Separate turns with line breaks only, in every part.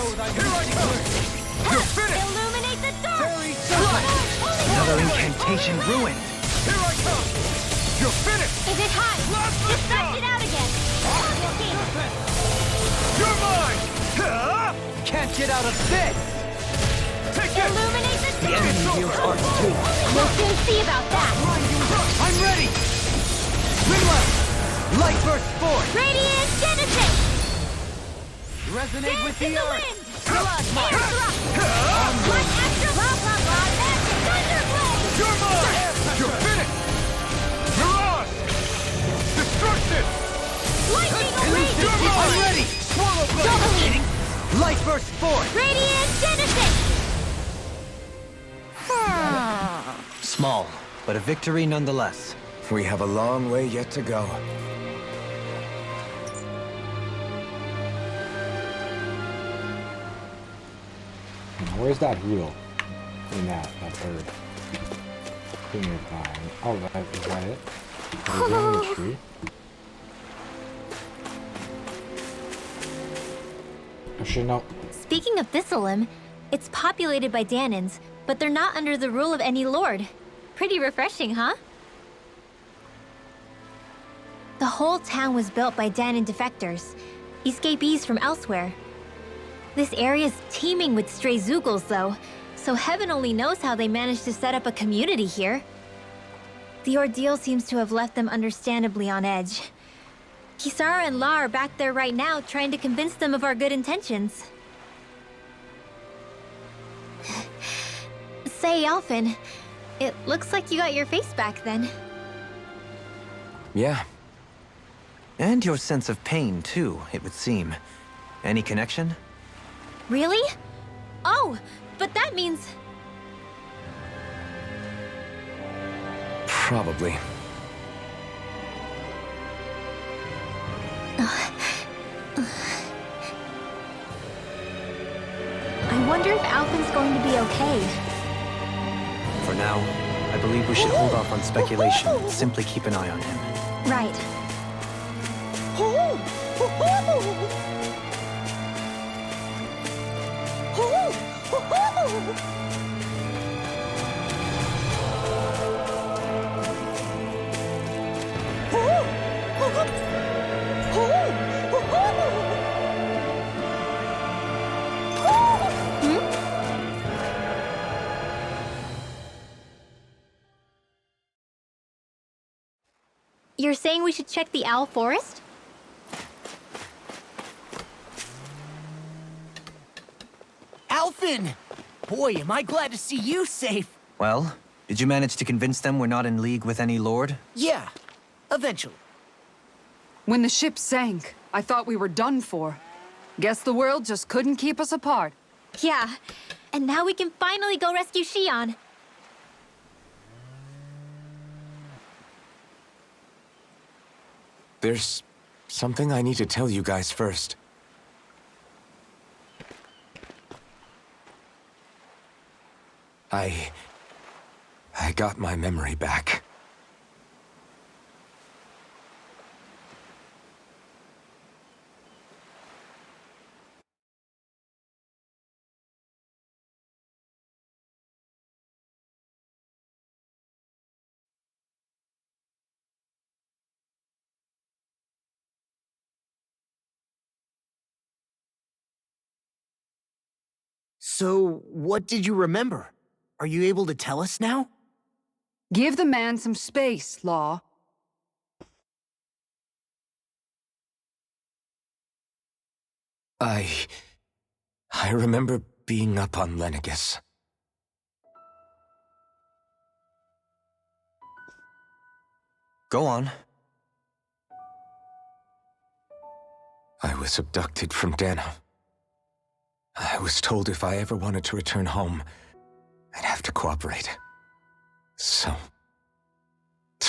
Here I come! You're finished!
Illuminate the dark!
Fairy Sunlight!
Another incantation ruined.
Here I come! You're finished!
Is it hot?
Plasma
Distract
shot!
it out again!
You're mine!
Can't get out of this!
Take it!
Illuminate the
The
dark!
enemy deals art too.
We'll soon see about that!
I'm ready! Ringlet! Light burst forth!
Radiant Genesis!
Resonate
Dance
with
in
the
the
earth!
wind! Air thrust! Light extra blah blah blah! Thunderblade!
You're mine! You're finished! Mirage! Destruction!
Lightning
You're
Array!
mine!
I'm ready!
Swallow blade!
Light burst forth!
Radiant Genesis!
Small, but a victory nonetheless.
We have a long way yet to go.
Where's that wheel? In that bird. Finger time. Oh, is that it? Is that the tree? Actually, no.
Speaking of Thistleum, it's populated by Danans, but they're not under the rule of any lord. Pretty refreshing, huh? The whole town was built by Danan defectors, escapees from elsewhere. This area's teeming with stray Zoogles, though, so heaven only knows how they managed to set up a community here. The ordeal seems to have left them understandably on edge. Kisara and La are back there right now, trying to convince them of our good intentions. Say, Alphen, it looks like you got your face back then.
Yeah,
And your sense of pain, too, it would seem. Any connection?
Really? Oh, but that means...
probably.
I wonder if Alphen's going to be okay.
For now, I believe we should hold off on speculation and simply keep an eye on him.
Right. You're saying we should check the Owl Forest?
Alphen! Boy, am I glad to see you safe.
Well, did you manage to convince them we're not in league with any lord?
Yeah, eventually.
When the ship sank, I thought we were done for. Guess the world just couldn't keep us apart.
Yeah, and now we can finally go rescue Xion.
There's something I need to tell you guys first. I got my memory back.
So, what did you remember? Are you able to tell us now?
Give the man some space, Law.
I remember being up on Lenegus.
Go on.
I was abducted from Dana. I was told if I ever wanted to return home, I'd have to cooperate. So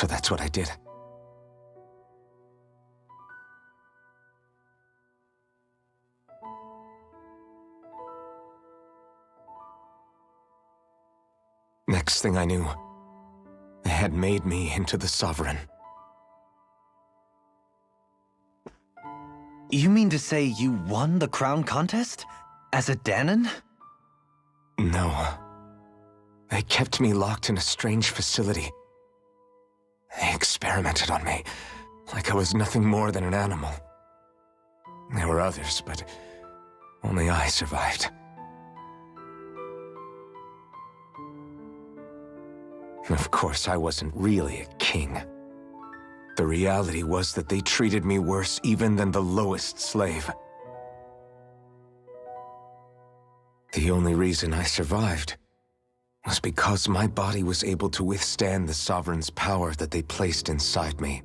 that's what I did. Next thing I knew, they had made me into the Sovereign.
You mean to say you won the crown contest? As a Danon?
No. They kept me locked in a strange facility. They experimented on me, like I was nothing more than an animal. There were others, but only I survived. Of course, I wasn't really a king. The reality was that they treated me worse even than the lowest slave. The only reason I survived was because my body was able to withstand the Sovereign's power that they placed inside me.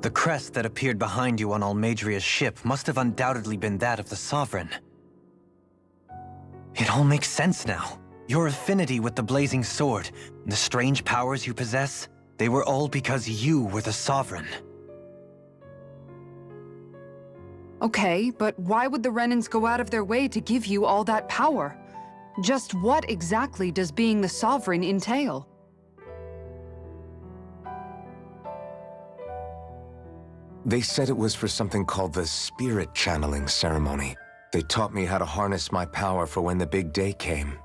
The crest that appeared behind you on Almadria's ship must have undoubtedly been that of the Sovereign. It all makes sense now. Your affinity with the Blazing Sword, the strange powers you possess, they were all because you were the Sovereign.
Okay, but why would the Renans go out of their way to give you all that power? Just what exactly does being the Sovereign entail?
They said it was for something called the Spirit Channeling Ceremony. They taught me how to harness my power for when the big day came.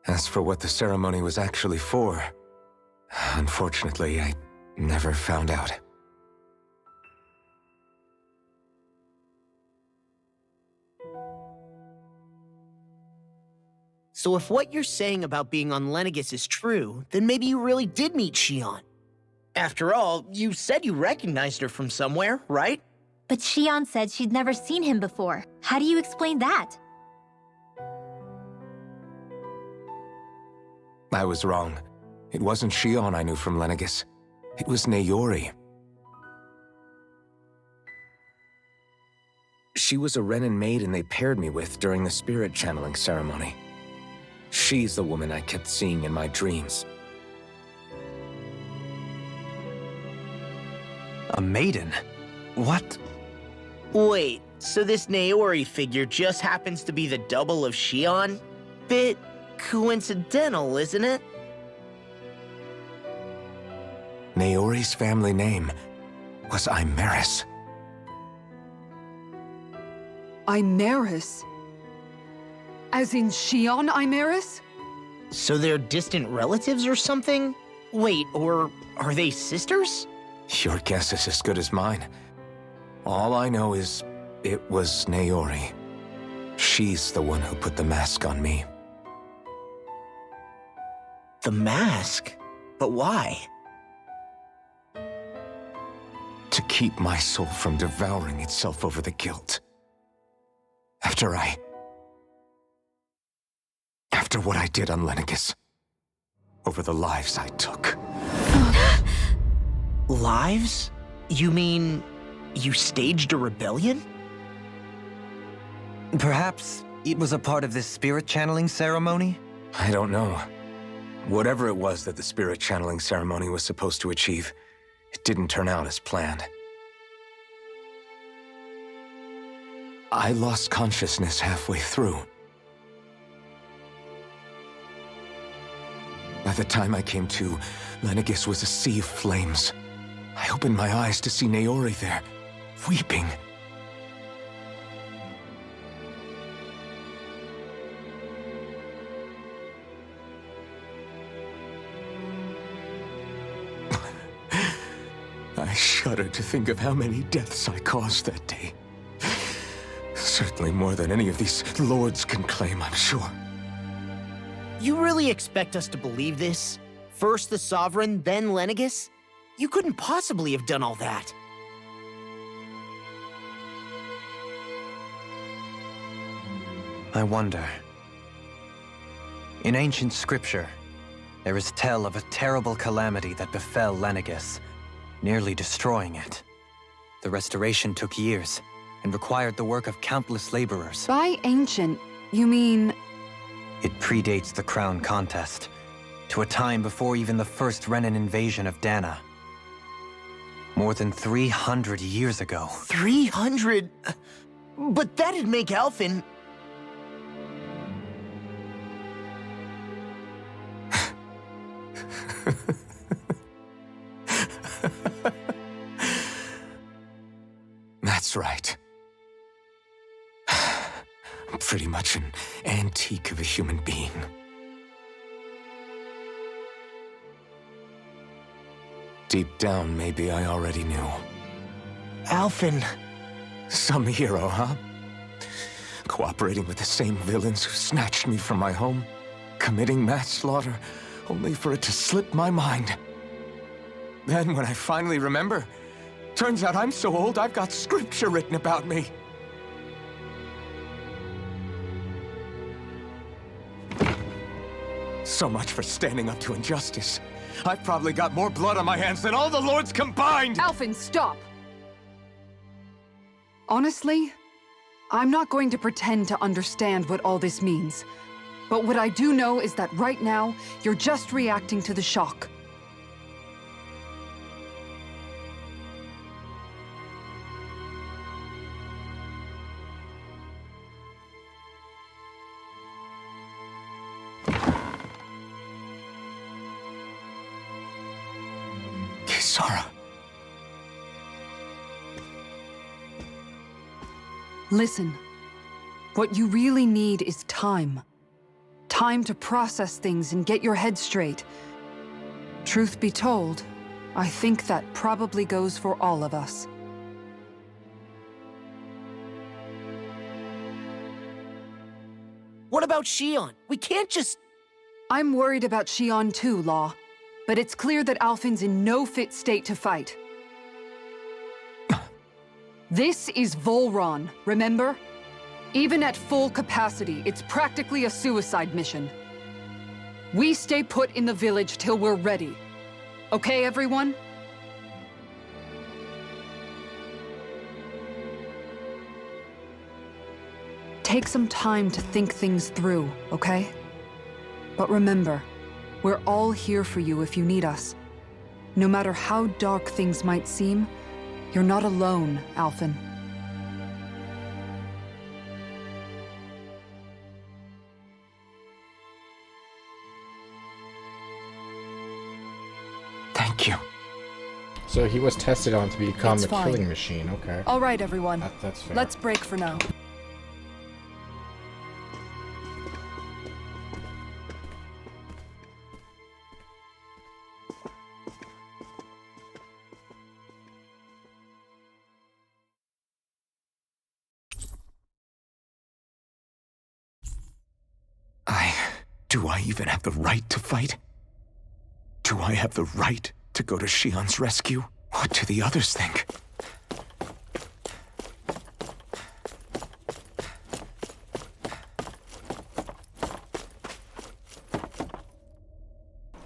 As for what the ceremony was actually for, unfortunately, I never found out.
So if what you're saying about being on Lenegis is true, then maybe you really did meet Shion. After all, you said you recognized her from somewhere, right?
But Shion said she'd never seen him before. How do you explain that?
I was wrong. It wasn't Shion I knew from Lenegis. It was Naori. She was a Renan maiden they paired me with during the spirit channeling ceremony. She's the woman I kept seeing in my dreams.
A maiden? What?
Wait, so this Naori figure just happens to be the double of Shion? Bit coincidental, isn't it?
Naori's family name was Imeris.
Imeris? As in Shion Imeris?
So they're distant relatives or something? Wait, or are they sisters?
Your guess is as good as mine. All I know is it was Naori. She's the one who put the mask on me.
The mask? But why?
To keep my soul from devouring itself over the guilt. After what I did on Lenegis. Over the lives I took.
Lives? You mean you staged a rebellion?
Perhaps it was a part of this spirit channeling ceremony?
I don't know. Whatever it was that the spirit channeling ceremony was supposed to achieve, it didn't turn out as planned. I lost consciousness halfway through. By the time I came to, Lenegis was a sea of flames. I opened my eyes to see Naori there, weeping. I shudder to think of how many deaths I caused that day. Certainly more than any of these lords can claim, I'm sure.
You really expect us to believe this? First the Sovereign, then Lenegis? You couldn't possibly have done all that.
I wonder. In ancient scripture, there is tell of a terrible calamity that befell Lenegis, nearly destroying it. The restoration took years, and required the work of countless laborers.
By ancient, you mean...
It predates the crown contest, to a time before even the first Renan invasion of Dana. More than 300 years ago.
300? But that'd make Alphen...
That's right. I'm pretty much an antique of a human being. Deep down, maybe I already knew.
Alphen.
Some hero, huh? Cooperating with the same villains who snatched me from my home, committing mass slaughter, only for it to slip my mind. Then, when I finally remember, turns out I'm so old I've got scripture written about me. So much for standing up to injustice. I've probably got more blood on my hands than all the lords combined!
Alphen, stop! Honestly, I'm not going to pretend to understand what all this means. But what I do know is that right now, you're just reacting to the shock.
Kisara.
Listen, what you really need is time. Time to process things and get your head straight. Truth be told, I think that probably goes for all of us.
What about Shion? We can't just...
I'm worried about Shion too, Law. But it's clear that Alphen's in no fit state to fight. This is Volron, remember? Even at full capacity, it's practically a suicide mission. We stay put in the village till we're ready. Okay, everyone? Take some time to think things through, okay? But remember, we're all here for you if you need us. No matter how dark things might seem, you're not alone, Alphen.
Thank you.
So he was tested on to become
It's
a
fine.
killing machine, okay.
All right, everyone.
That's fair.
Let's break for now.
Do I even have the right to fight? Do I have the right to go to Shion's rescue? What do the others think?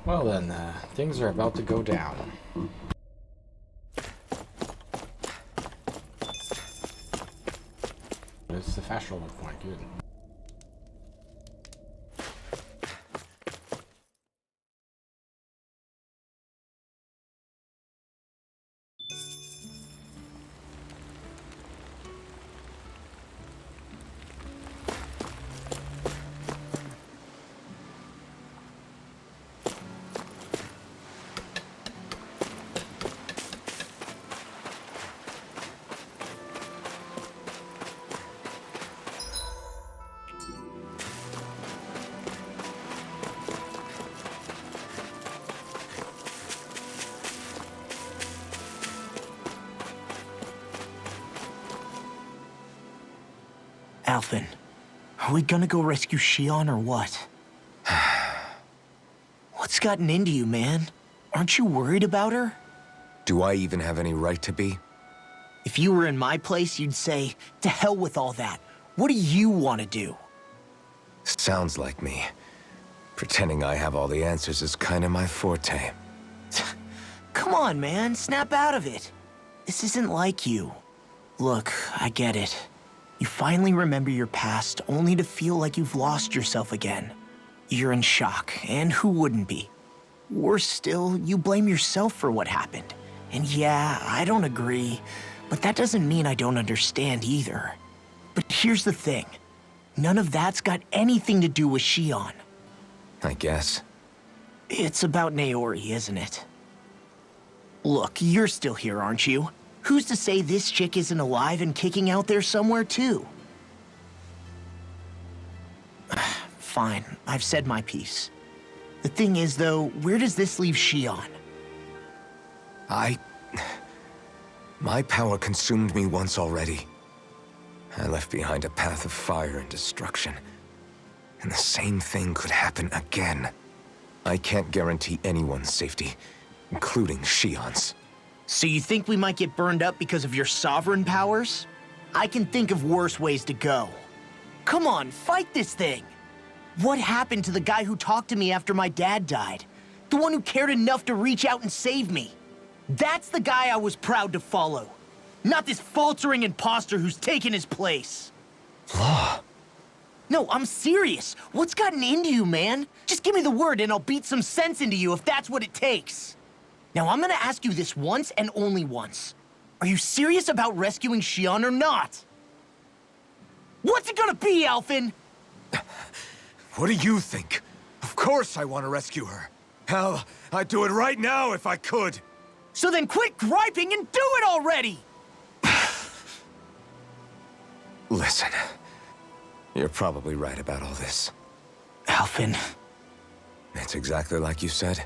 Well then, things are about to go down. It's the fast travel point, good.
Alphen, are we gonna go rescue Shion or what? What's gotten into you, man? Aren't you worried about her?
Do I even have any right to be?
If you were in my place, you'd say, to hell with all that. What do you want to do?
Sounds like me. Pretending I have all the answers is kind of my forte.
Come on, man, snap out of it. This isn't like you. Look, I get it. You finally remember your past, only to feel like you've lost yourself again. You're in shock, and who wouldn't be? Worse still, you blame yourself for what happened. And yeah, I don't agree, but that doesn't mean I don't understand either. But here's the thing. None of that's got anything to do with Shion.
I guess.
It's about Naori, isn't it? Look, you're still here, aren't you? Who's to say this chick isn't alive and kicking out there somewhere, too? Fine, I've said my piece. The thing is, though, where does this leave Shion?
My power consumed me once already. I left behind a path of fire and destruction. And the same thing could happen again. I can't guarantee anyone's safety, including Shion's.
So you think we might get burned up because of your sovereign powers? I can think of worse ways to go. Come on, fight this thing! What happened to the guy who talked to me after my dad died? The one who cared enough to reach out and save me? That's the guy I was proud to follow. Not this faltering imposter who's taken his place.
Law.
No, I'm serious. What's gotten into you, man? Just give me the word and I'll beat some sense into you if that's what it takes. Now, I'm gonna ask you this once and only once. Are you serious about rescuing Shion or not? What's it gonna be, Alphen?
What do you think? Of course I want to rescue her. Hell, I'd do it right now if I could.
So then quit griping and do it already!
Listen, you're probably right about all this.
Alphen.
It's exactly like you said.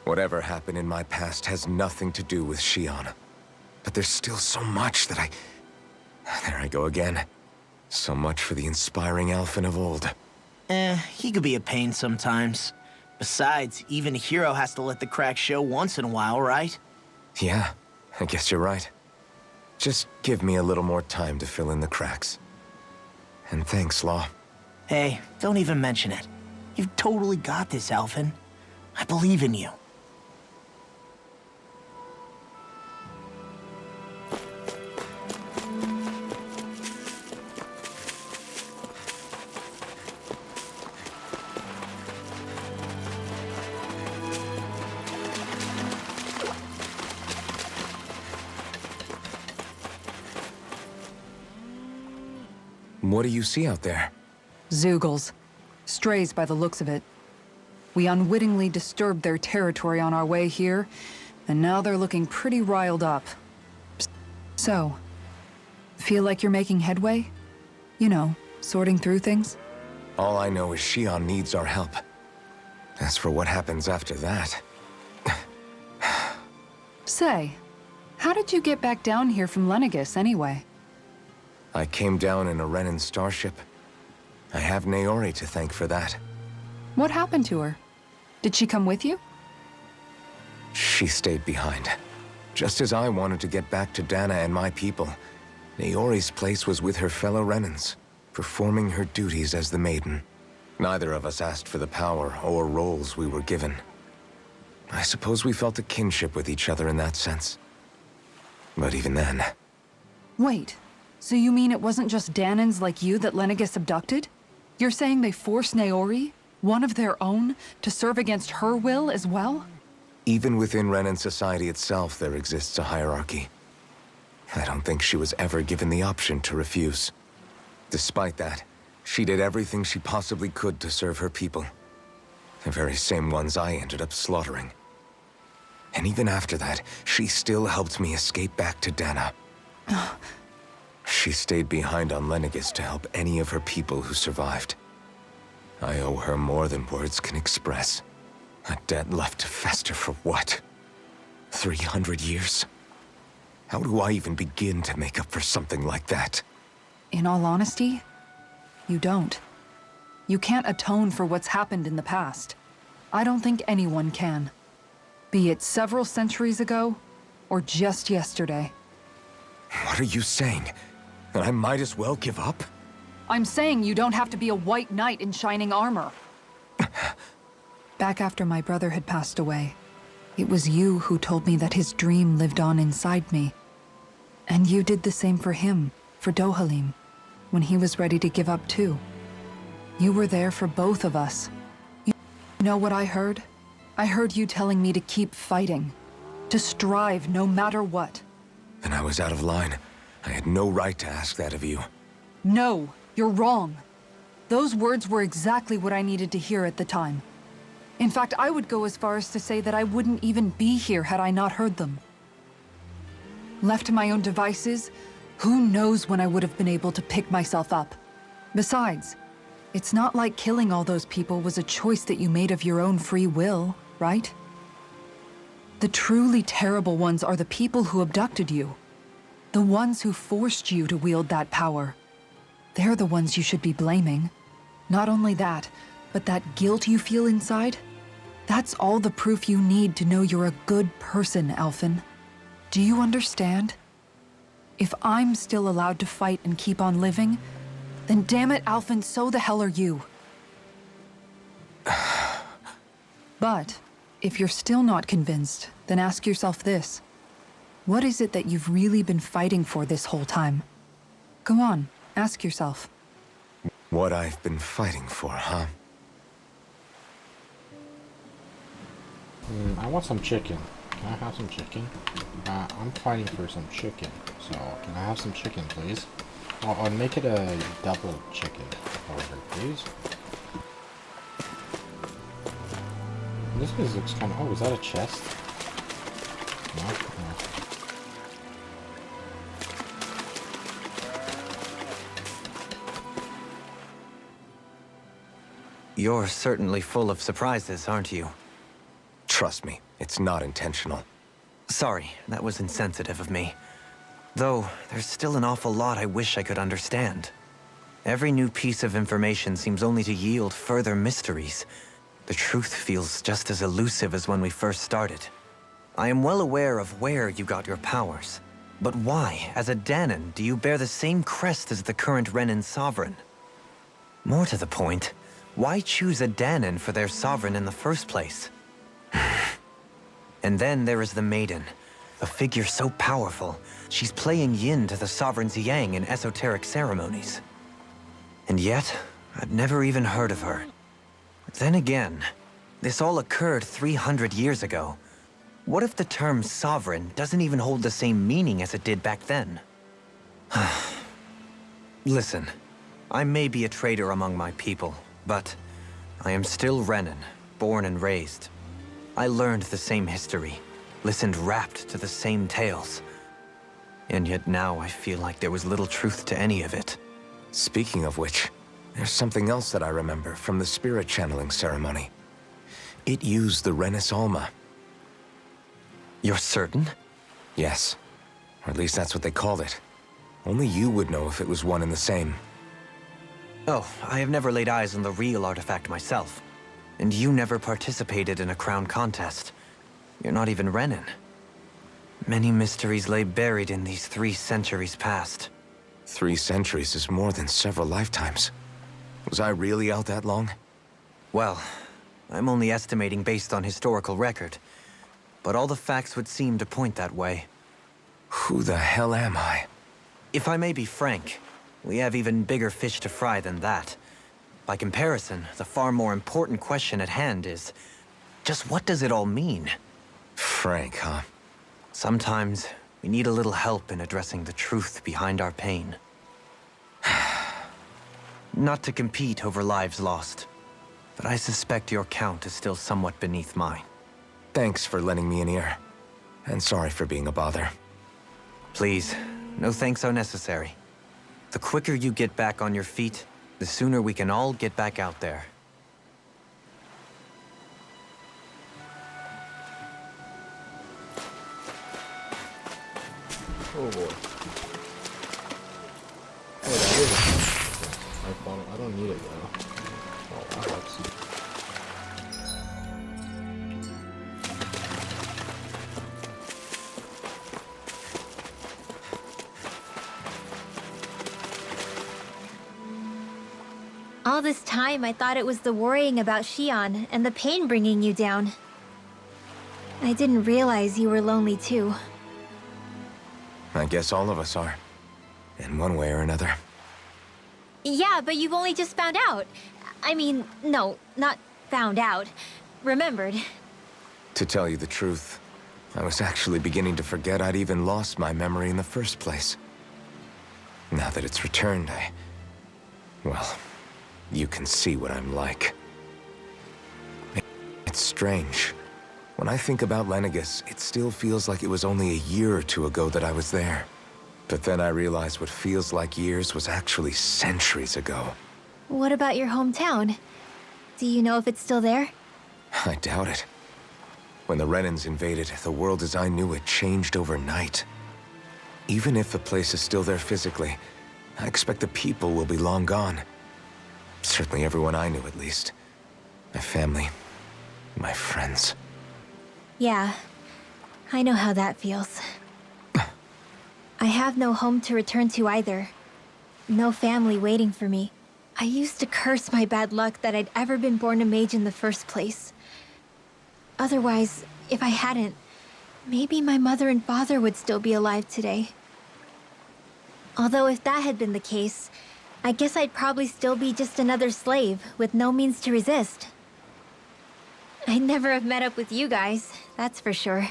Whatever happened in my past has nothing to do with Shion. But there's still so much that There I go again. So much for the inspiring Alphen of old.
He could be a pain sometimes. Besides, even a hero has to let the cracks show once in a while, right?
Yeah, I guess you're right. Just give me a little more time to fill in the cracks. And thanks, Law.
Hey, don't even mention it. You've totally got this, Alphen. I believe in you.
What do you see out there?
Zeugles. Strays by the looks of it. We unwittingly disturbed their territory on our way here, and now they're looking pretty riled up. So, feel like you're making headway? You know, sorting through things?
All I know is Shion needs our help. As for what happens after that...
Say, how did you get back down here from Lenegis anyway?
I came down in a Renan starship. I have Naori to thank for that.
What happened to her? Did she come with you?
She stayed behind. Just as I wanted to get back to Dana and my people, Naori's place was with her fellow Renans, performing her duties as the Maiden. Neither of us asked for the power or roles we were given. I suppose we felt a kinship with each other in that sense. But even then...
Wait, so you mean it wasn't just Danans like you that Lenegis abducted? You're saying they forced Naori, one of their own, to serve against her will as well?
Even within Renan society itself, there exists a hierarchy. I don't think she was ever given the option to refuse. Despite that, she did everything she possibly could to serve her people. The very same ones I ended up slaughtering. And even after that, she still helped me escape back to Dana. She stayed behind on Lenegis to help any of her people who survived. I owe her more than words can express. A debt left to fester for what? 300 years? How do I even begin to make up for something like that?
In all honesty, you don't. You can't atone for what's happened in the past. I don't think anyone can. Be it several centuries ago, or just yesterday.
What are you saying? That I might as well give up?
I'm saying you don't have to be a white knight in shining armor. Back after my brother had passed away, it was you who told me that his dream lived on inside me. And you did the same for him, for Dohalim, when he was ready to give up too. You were there for both of us. You know what I heard? I heard you telling me to keep fighting, to strive no matter what.
And I was out of line. I had no right to ask that of you.
No, you're wrong. Those words were exactly what I needed to hear at the time. In fact, I would go as far as to say that I wouldn't even be here had I not heard them. Left to my own devices, who knows when I would have been able to pick myself up. Besides, it's not like killing all those people was a choice that you made of your own free will, right? The truly terrible ones are the people who abducted you. The ones who forced you to wield that power. They're the ones you should be blaming. Not only that, but that guilt you feel inside, that's all the proof you need to know you're a good person, Elfin. Do you understand? If I'm still allowed to fight and keep on living, then damn it, Alphen, so the hell are you. But, if you're still not convinced, then ask yourself this. What is it that you've really been fighting for this whole time? Go on, ask yourself.
What I've been fighting for, huh?
I want some chicken. Can I have some chicken? I'm fighting for some chicken, so can I have some chicken, please? I'll make it a double chicken order, please. This place looks kind of... Oh, is that a chest? No? No.
You're certainly full of surprises, aren't you?
Trust me, it's not intentional.
Sorry, that was insensitive of me. Though, there's still an awful lot I wish I could understand. Every new piece of information seems only to yield further mysteries. The truth feels just as elusive as when we first started. I am well aware of where you got your powers. But why, as a Danon, do you bear the same crest as the current Renan sovereign? More to the point, why choose a Danon for their sovereign in the first place? And then there is the Maiden, a figure so powerful, she's playing yin to the sovereign's yang in esoteric ceremonies. And yet, I've never even heard of her. Then again, this all occurred 300 years ago. What if the term sovereign doesn't even hold the same meaning as it did back then? Listen, I may be a traitor among my people, but I am still Renan, born and raised. I learned the same history, listened rapt to the same tales. And yet now I feel like there was little truth to any of it.
Speaking of which, there's something else that I remember from the spirit channeling ceremony. It used the Renis Alma.
You're certain?
Yes. Or at least that's what they called it. Only you would know if it was one and the same.
Oh, I have never laid eyes on the real artifact myself. And you never participated in a crown contest. You're not even Renan. Many mysteries lay buried in these 3 centuries past.
3 centuries is more than several lifetimes. Was I really out that long?
Well, I'm only estimating based on historical record. But all the facts would seem to point that way.
Who the hell am I?
If I may be frank, we have even bigger fish to fry than that. By comparison, the far more important question at hand is, just what does it all mean?
Frank, huh?
Sometimes, we need a little help in addressing the truth behind our pain. Not to compete over lives lost, but I suspect your count is still somewhat beneath mine.
Thanks for lending me an ear. And sorry for being a bother.
Please, no thanks are necessary. The quicker you get back on your feet, the sooner we can all get back out there.
Oh boy. Oh, that is a life bottle. I don't need it though. Oh, that helps.
All this time, I thought it was the worrying about Xion and the pain bringing you down. I didn't realize you were lonely too.
I guess all of us are. In one way or another.
Yeah, but you've only just found out. I mean, no, not found out. Remembered.
To tell you the truth, I was actually beginning to forget I'd even lost my memory in the first place. Now that it's returned, well, you can see what I'm like. It's strange. When I think about Lenegis, it still feels like it was only a year or two ago that I was there. But then I realized what feels like years was actually centuries ago.
What about your hometown? Do you know if it's still there?
I doubt it. When the Renans invaded, the world as I knew it changed overnight. Even if the place is still there physically, I expect the people will be long gone. Certainly everyone I knew, at least. My family, my friends.
Yeah, I know how that feels. I have no home to return to either. No family waiting for me. I used to curse my bad luck that I'd ever been born a mage in the first place. Otherwise, if I hadn't, maybe my mother and father would still be alive today. Although if that had been the case, I guess I'd probably still be just another slave with no means to resist. I'd never have met up with you guys, that's for sure.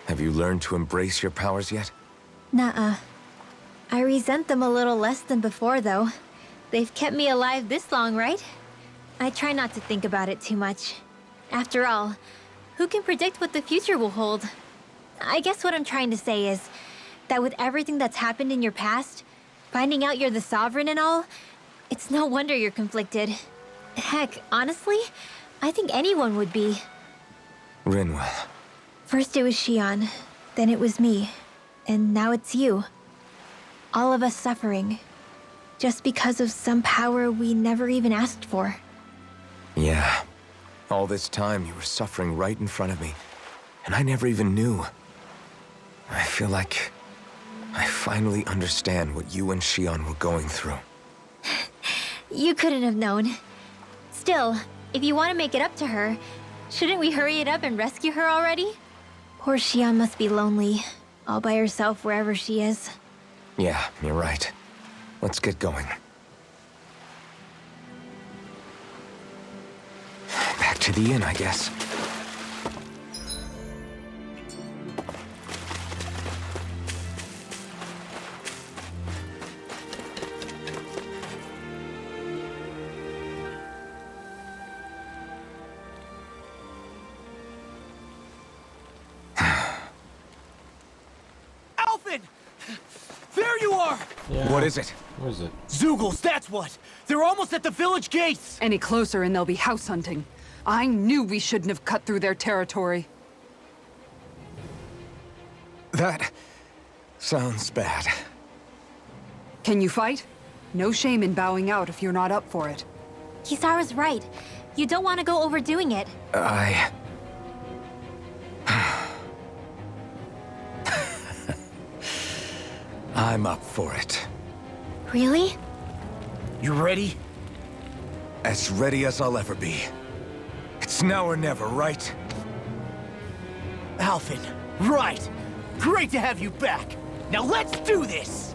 Have you learned to embrace your powers yet?
Nuh-uh. I resent them a little less than before, though. They've kept me alive this long, right? I try not to think about it too much. After all, who can predict what the future will hold? I guess what I'm trying to say is that with everything that's happened in your past, finding out you're the Sovereign and all, it's no wonder you're conflicted. Heck, honestly, I think anyone would be.
Rinwell.
First it was Xion, then it was me, and now it's you. All of us suffering, just because of some power we never even asked for.
Yeah. All this time you were suffering right in front of me, and I never even knew. I feel like I finally understand what you and Xion were going through.
You couldn't have known. Still, if you want to make it up to her, shouldn't we hurry it up and rescue her already? Poor Xion must be lonely, all by herself wherever she is.
Yeah, you're right. Let's get going. Back to the inn, I guess.
Alphen! There you are!
Yeah.
What is it?
What is it?
Zeugles, that's what! They're almost at the village gates!
Any closer and they'll be house hunting. I knew we shouldn't have cut through their territory.
That sounds bad.
Can you fight? No shame in bowing out if you're not up for it.
Kisara's right. You don't want to go overdoing it.
I'm up for it.
Really?
You ready?
As ready as I'll ever be. It's now or never, right?
Alphen, right! Great to have you back! Now let's do this!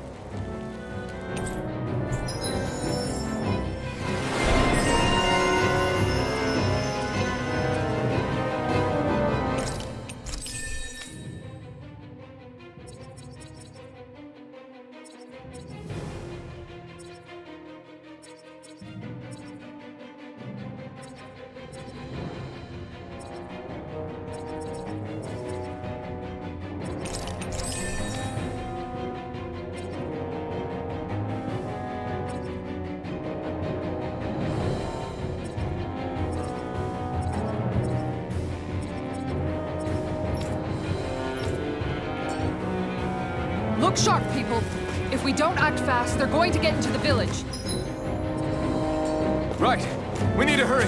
Look sharp, people. If we don't act fast, they're going to get into the village.
Right. We need to hurry.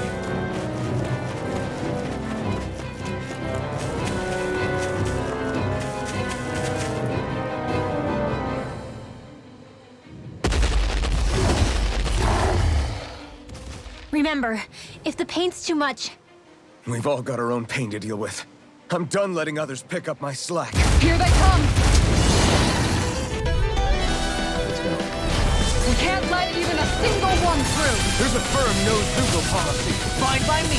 Remember, if the pain's too much,
We've all got our own pain to deal with. I'm done letting others pick up my slack.
Here they come!
Let's go.
We can't let even a single one through!
There's a firm no-Zeugle policy.
Fine by me.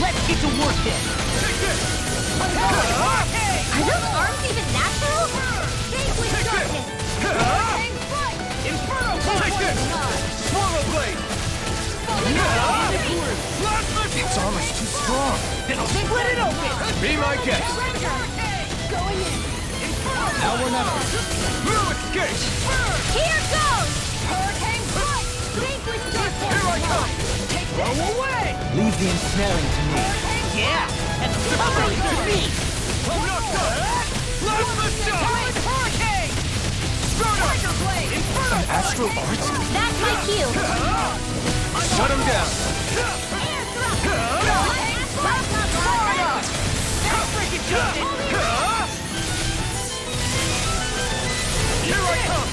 Let's get to work then.
Take this!
are those arms even natural? Stay with
Take this!
darkness!
Take this! Swallow blade! Plasma This armor's too strong.
Split it open!
Be my guest.
Going in.
Now or never. Blue escape.
Here goes!
Hurricane strike. Vanquish dark forces.
Here I come.
Throw away!
Leave the ensnaring to me.
Yeah! And summary to me!
I'm not done. Blast the shot.
Hurricane!
Tiger blade.
An astral art?
That's my cue.
Shut him down. Here I come.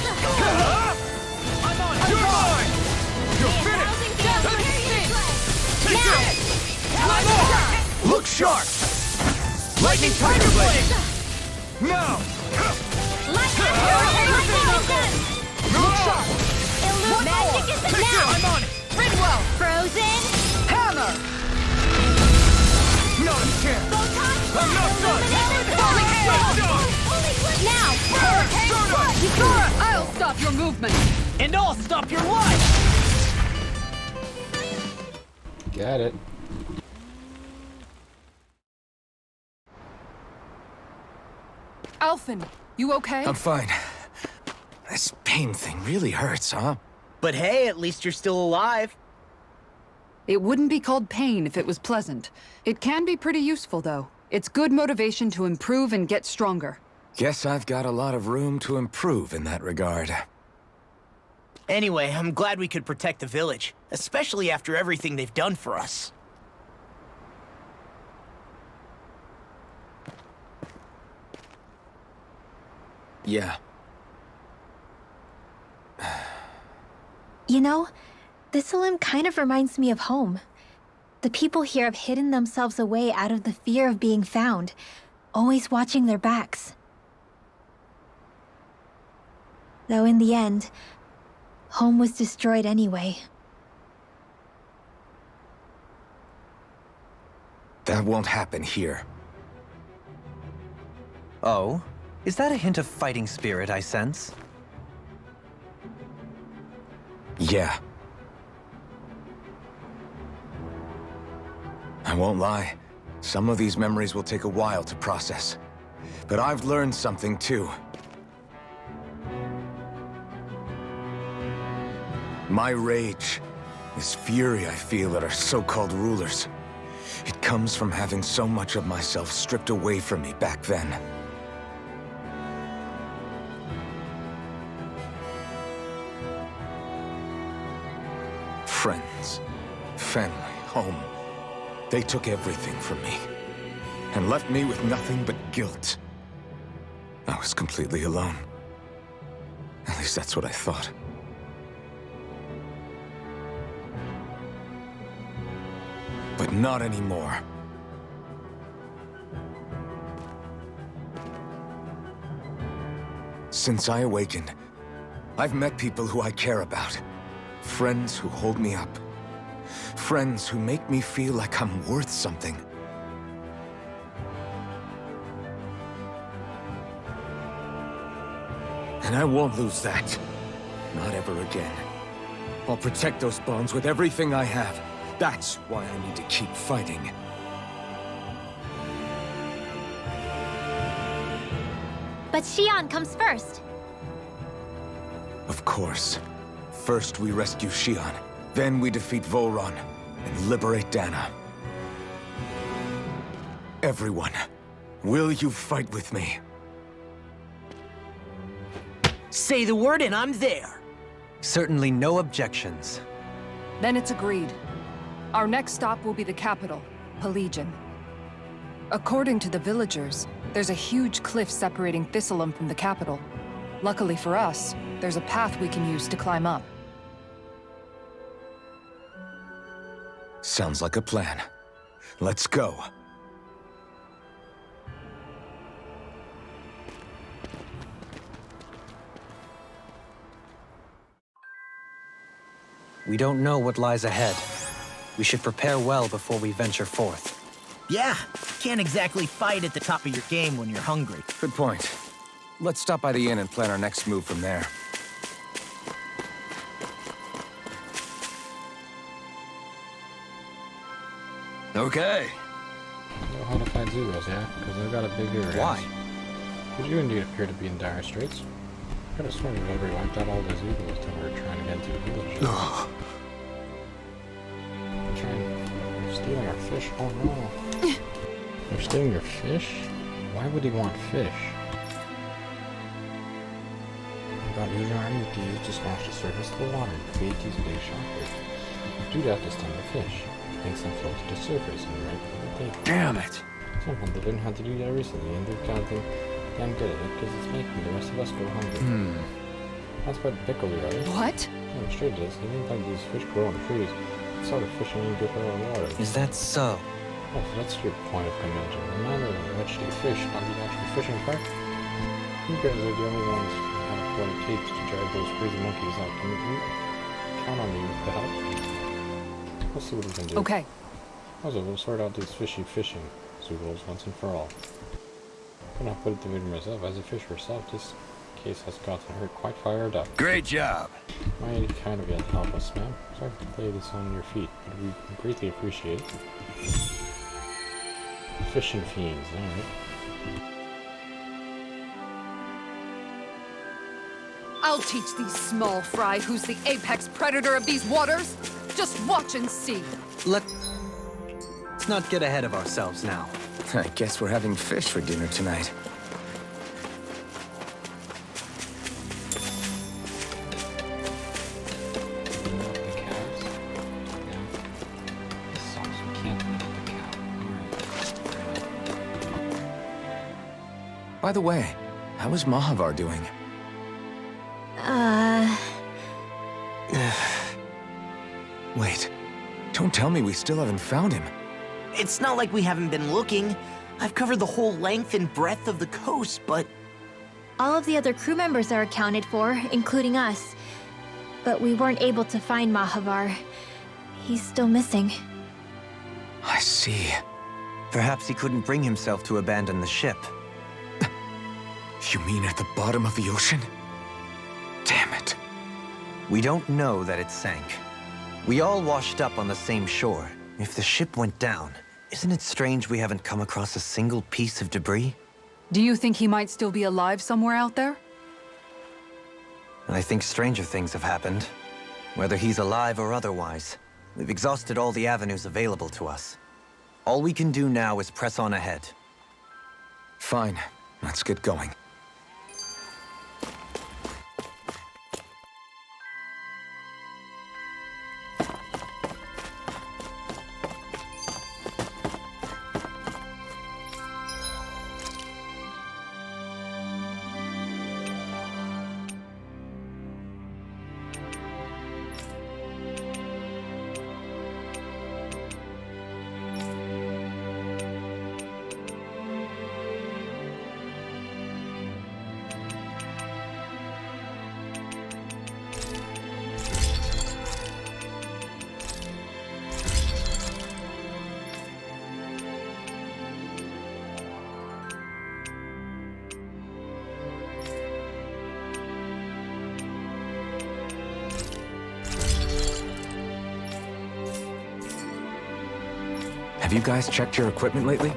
I'm on. You're mine. You're finished. Take this. Look sharp. Lightning tiger blade. Now. Look sharp.
Magic is
Take it. I'm on it.
Ridwell. Frozen.
Hammer!
Not a chance. I'm not done.
Now.
Yukara, I'll stop your movement.
And I'll stop your life!
Get it.
Alphen, you okay?
I'm fine. This pain thing really hurts, huh?
But hey, at least you're still alive.
It wouldn't be called pain if it was pleasant. It can be pretty useful, though. It's good motivation to improve and get stronger.
Guess I've got a lot of room to improve in that regard.
Anyway, I'm glad we could protect the village, especially after everything they've done for us.
Yeah.
You know, Thistleum kind of reminds me of home. The people here have hidden themselves away out of the fear of being found, always watching their backs. Though in the end, home was destroyed anyway.
That won't happen here.
Oh? Is that a hint of fighting spirit I sense?
Yeah. I won't lie. Some of these memories will take a while to process. But I've learned something too. My rage, this fury I feel at our so-called rulers, it comes from having so much of myself stripped away from me back then. Friends, family, home. They took everything from me, and left me with nothing but guilt. I was completely alone. At least that's what I thought. But not anymore. Since I awakened, I've met people who I care about. Friends who hold me up. Friends who make me feel like I'm worth something. And I won't lose that. Not ever again. I'll protect those bonds with everything I have. That's why I need to keep fighting.
But Xion comes first.
Of course. First we rescue Xion, then we defeat Volron, and liberate Dana. Everyone, will you fight with me?
Say the word and I'm there.
Certainly no objections.
Then it's agreed. Our next stop will be the capital, Pelegion. According to the villagers, there's a huge cliff separating Thistleum from the capital. Luckily for us, there's a path we can use to climb up.
Sounds like a plan. Let's go.
We don't know what lies ahead. We should prepare well before we venture forth.
Yeah, can't exactly fight at the top of your game when you're hungry.
Good point. Let's stop by the inn and plan our next move from there.
Okay.
I know how to fight Zugos, yeah? Because I've got a big ear.
Why?
But you indeed appear to be in dire straits. I could have sworn you've already wiped out all the Zugos that were trying to get into the village. You're stealing our fish? Oh no. You're stealing your fish? Why would he want fish? About using our energy to use to smash the surface of the water and create these big shockwaves. Do that to stun the fish. Makes them float to the surface and right for the table.
Damn it.
Somehow they didn't have to do that recently, and they've got them damn good at it because it's making the rest of us go hungry. That's what Pickle, right?
What?
Yeah, I'm sure it is. He didn't like these fish grow on trees. It's sort of fishing in different water.
Is that so?
Oh, so that's your point of contention. The matter of which they fish, not the actual fishing part. You guys are the only ones who have what it takes to drive those crazy monkeys out. Can you count on me to help? We'll see what we can do.
Okay.
Also, we'll sort out these fishy fishing Zoogles once and for all. I'm not put it to it myself. As a fish herself, this case has gotten her quite fired up.
Great job.
Mighty kind of you to help us, ma'am. Sorry to lay this on your feet, but we greatly appreciate it. Fishing fiends, alright.
I'll teach these small fry who's the apex predator of these waters. Just watch and see.
Let's not get ahead of ourselves now.
I guess we're having fish for dinner tonight.
You know the cows? Yeah. This sucks. We can't eat the cow. Alright.
By the way, how is Mahavar doing? Wait, don't tell me we still haven't found him.
It's not like we haven't been looking. I've covered the whole length and breadth of the coast, but
All of the other crew members are accounted for, including us. But we weren't able to find Mahavar. He's still missing.
I see.
Perhaps he couldn't bring himself to abandon the ship.
You mean at the bottom of the ocean? Damn it.
We don't know that it sank. We all washed up on the same shore. If the ship went down, isn't it strange we haven't come across a single piece of debris?
Do you think he might still be alive somewhere out there?
I think stranger things have happened. Whether he's alive or otherwise, we've exhausted all the avenues available to us. All we can do now is press on ahead.
Fine, let's get going. Have you guys checked your equipment lately?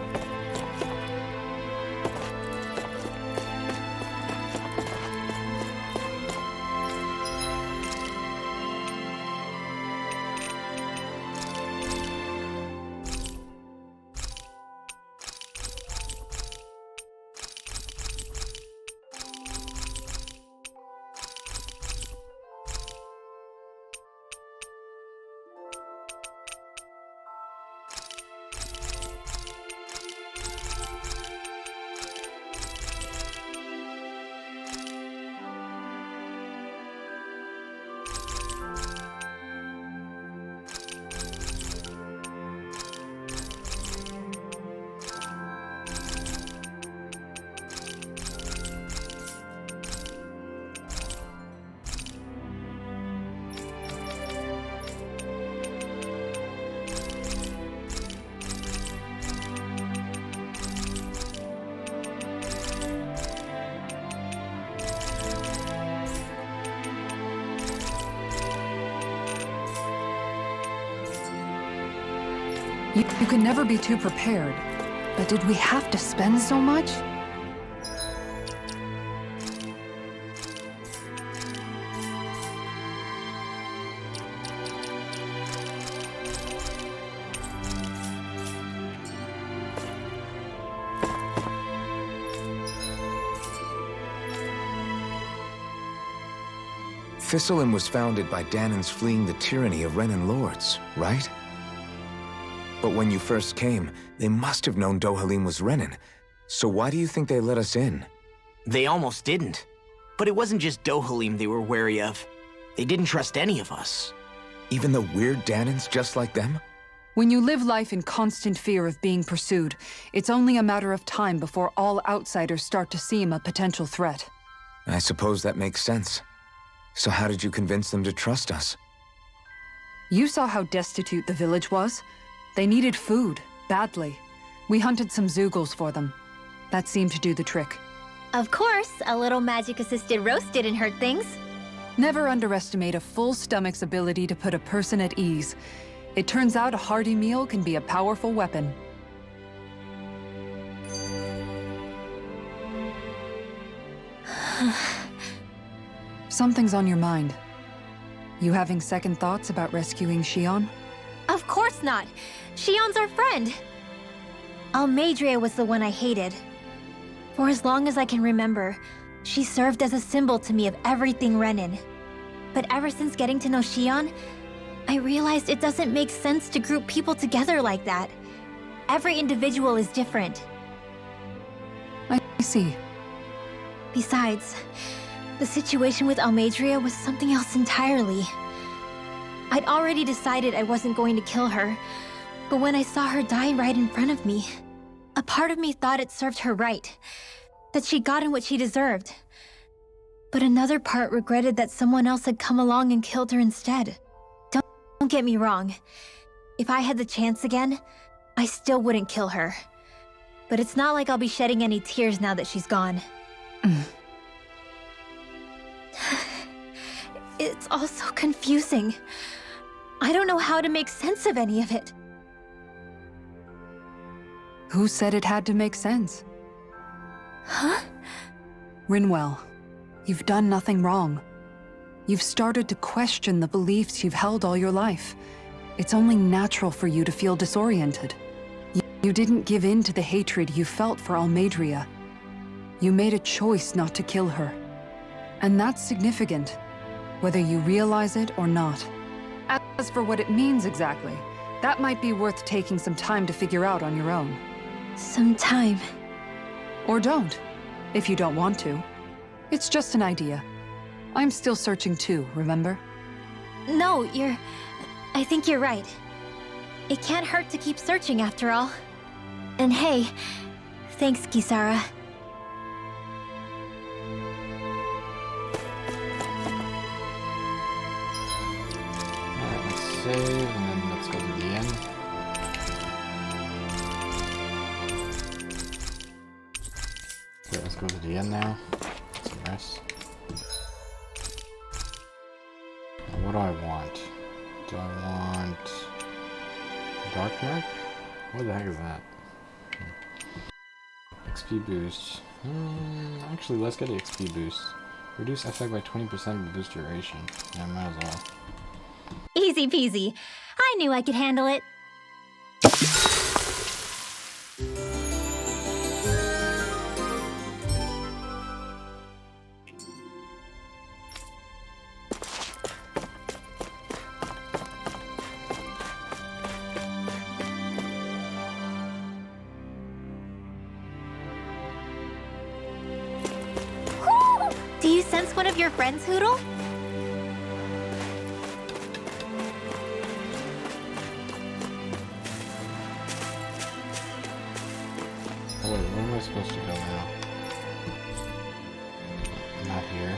You can never be too prepared. But did we have to spend so much?
Thistlein was founded by Danons fleeing the tyranny of Renan lords, right? But when you first came, they must have known Dohalim was Renan. So why do you think they let us in?
They almost didn't. But it wasn't just Dohalim they were wary of. They didn't trust any of us.
Even the weird Danons just like them?
When you live life in constant fear of being pursued, it's only a matter of time before all outsiders start to seem a potential threat.
I suppose that makes sense. So how did you convince them to trust us?
You saw how destitute the village was. They needed food, badly. We hunted some Zeugles for them. That seemed to do the trick.
Of course, a little magic-assisted roast didn't hurt things.
Never underestimate a full stomach's ability to put a person at ease. It turns out a hearty meal can be a powerful weapon. Something's on your mind. You having second thoughts about rescuing Shion?
Of course not. Shion's our friend. Almeidrea was the one I hated. For as long as I can remember, she served as a symbol to me of everything Renan. But ever since getting to know Shion, I realized it doesn't make sense to group people together like that. Every individual is different.
I see.
Besides, the situation with Almeidrea was something else entirely. I'd already decided I wasn't going to kill her, but when I saw her die right in front of me, a part of me thought it served her right, that she'd gotten what she deserved. But another part regretted that someone else had come along and killed her instead. Don't get me wrong. If I had the chance again, I still wouldn't kill her. But it's not like I'll be shedding any tears now that she's gone. It's all so confusing. I don't know how to make sense of any of it.
Who said it had to make sense?
Huh?
Rinwell, you've done nothing wrong. You've started to question the beliefs you've held all your life. It's only natural for you to feel disoriented. You didn't give in to the hatred you felt for Almeidrea. You made a choice not to kill her. And that's significant, whether you realize it or not. As for what it means exactly, that might be worth taking some time to figure out on your own.
Some time.
Or don't, if you don't want to. It's just an idea. I'm still searching too, remember?
No, I think you're right. It can't hurt to keep searching after all. And hey, thanks, Kisara.
Alright, let's save, and then let's go to the end. Okay, let's go to the end now. Get some rest. What do I want? Do I want Dark Mark? What the heck is that? XP boost. Actually, let's get the XP boost. Reduce effect by 20% of the boost duration. Yeah, might as well.
Easy peasy. I knew I could handle it. Do you sense one of your friends, Hoodle?
Oh wait, where am I supposed to go now? Not here.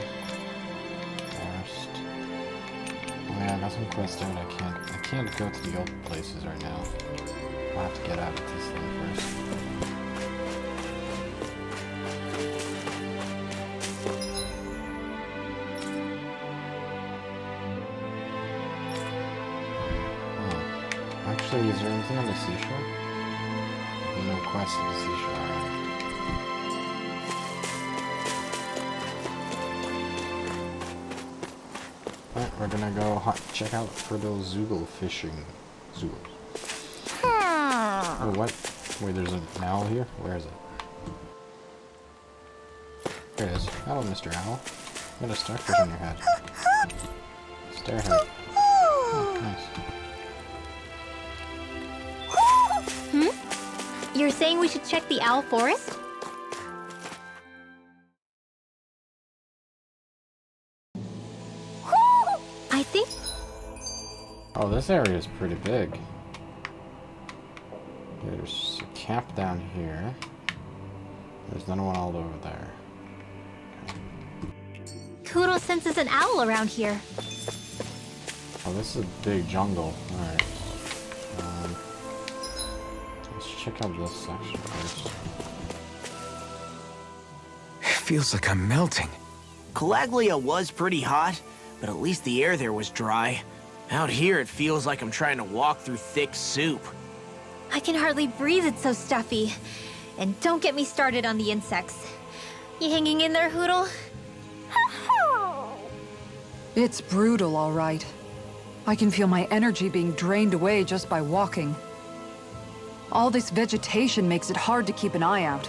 Forest. Oh yeah, I got some quests there, but I can't go to the old places right now. I'll have to get out of this thing first. Actually, is there anything on the seashore? No quest on the seashore. Alright, we're gonna go check out for those Zoogle fishing. Zoogles. Oh, what? Wait, there's an owl here? Where is it? There it is. Hello, Mr. Owl. You got a starfish on your head. Starehead. Oh, nice.
You're saying we should check the owl forest? I think...
Oh, this area is pretty big. There's a camp down here. There's another one all over there.
Kudo senses an owl around here.
Oh, this is a big jungle. Alright. Let's check out this section first.
It feels like I'm melting.
Calaglia was pretty hot, but at least the air there was dry. Out here, it feels like I'm trying to walk through thick soup.
I can hardly breathe, it's so stuffy. And don't get me started on the insects. You hanging in there, Hoodle?
It's brutal, all right. I can feel my energy being drained away just by walking. All this vegetation makes it hard to keep an eye out.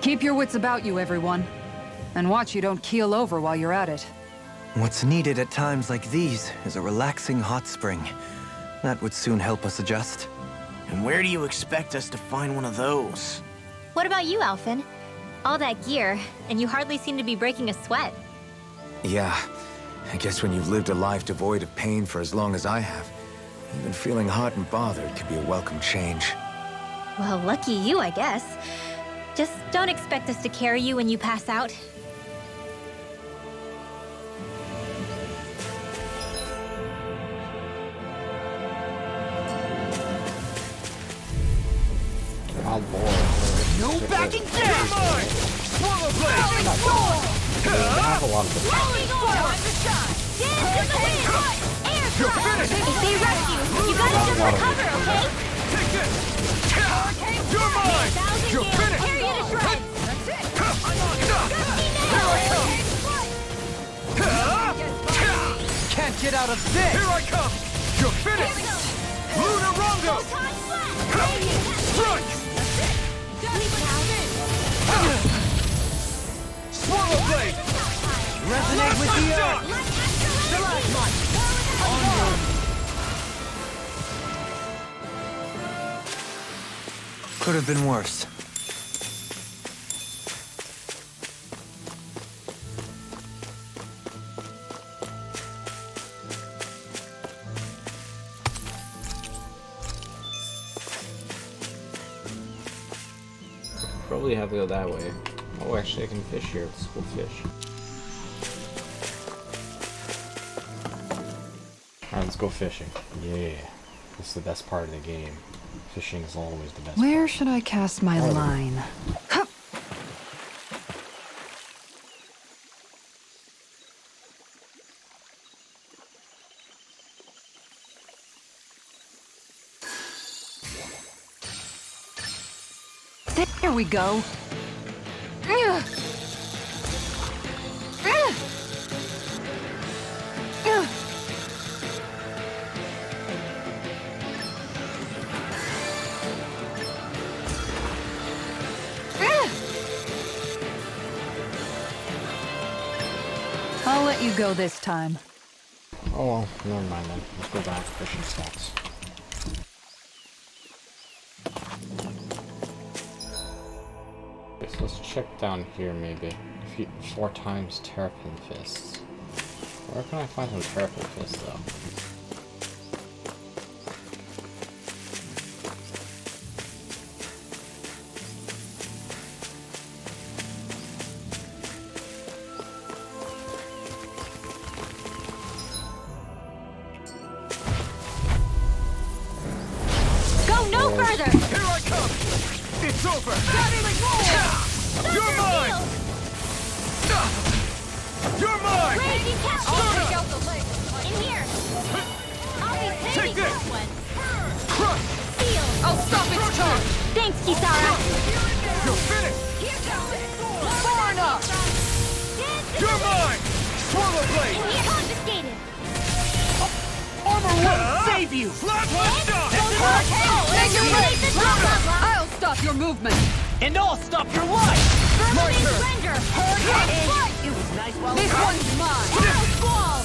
Keep your wits about you, everyone. And watch you don't keel over while you're at it.
What's needed at times like these is a relaxing hot spring. That would soon help us adjust.
And where do you expect us to find one of those?
What about you, Alphen? All that gear, and you hardly seem to be breaking a sweat.
Yeah, I guess when you've lived a life devoid of pain for as long as I have, even feeling hot and bothered could be a welcome change.
Well, lucky you, I guess. Just don't expect us to carry you when you pass out.
Oh boy.
No backing down! Swallow blade!
They have a lot of them.
You're finished!
If they rush you, you gotta just recover, okay?
Take this! You're mine! You're finished!
Tear you to shreds!
Here I come!
Can't get out of this!
Here I come! You're finished! Luna Rondo! Strike! Swallow blade!
Resonate with the earth! Could have been worse.
Probably have to go that way. Oh, actually, I can fish here. Let's go fish. Alright, let's go fishing. Yeah. This is the best part of the game. Fishing is always the best
Where
part.
should I cast my line? Hup! There we go. I'll let you go this time.
Oh well, never mind then. Let's go back to fishing spots. Okay, so let's check down here maybe. Defeat 4 times Terrapin Fists. Where can I find some Terrapin Fists though?
Go no further!
Here I come! It's over! You're mine! You're mine!
I'll take out the leg. In here! I'll be
Take
taking
this!
that one!
Crush!
stop its charge!
Thanks, Kisara!
You're finished!
Far enough!
You're mine! Swallow blade!
Confiscated!
Armor won't save you!
Plasma shock!
Make it
Blah,
rain!
blah, blah.
I'll stop your movement!
And I'll stop your life!
Firmament
turn.
Splendor!
Hurricane strike!
It was nice while
This one's mine!
Arrow Squall!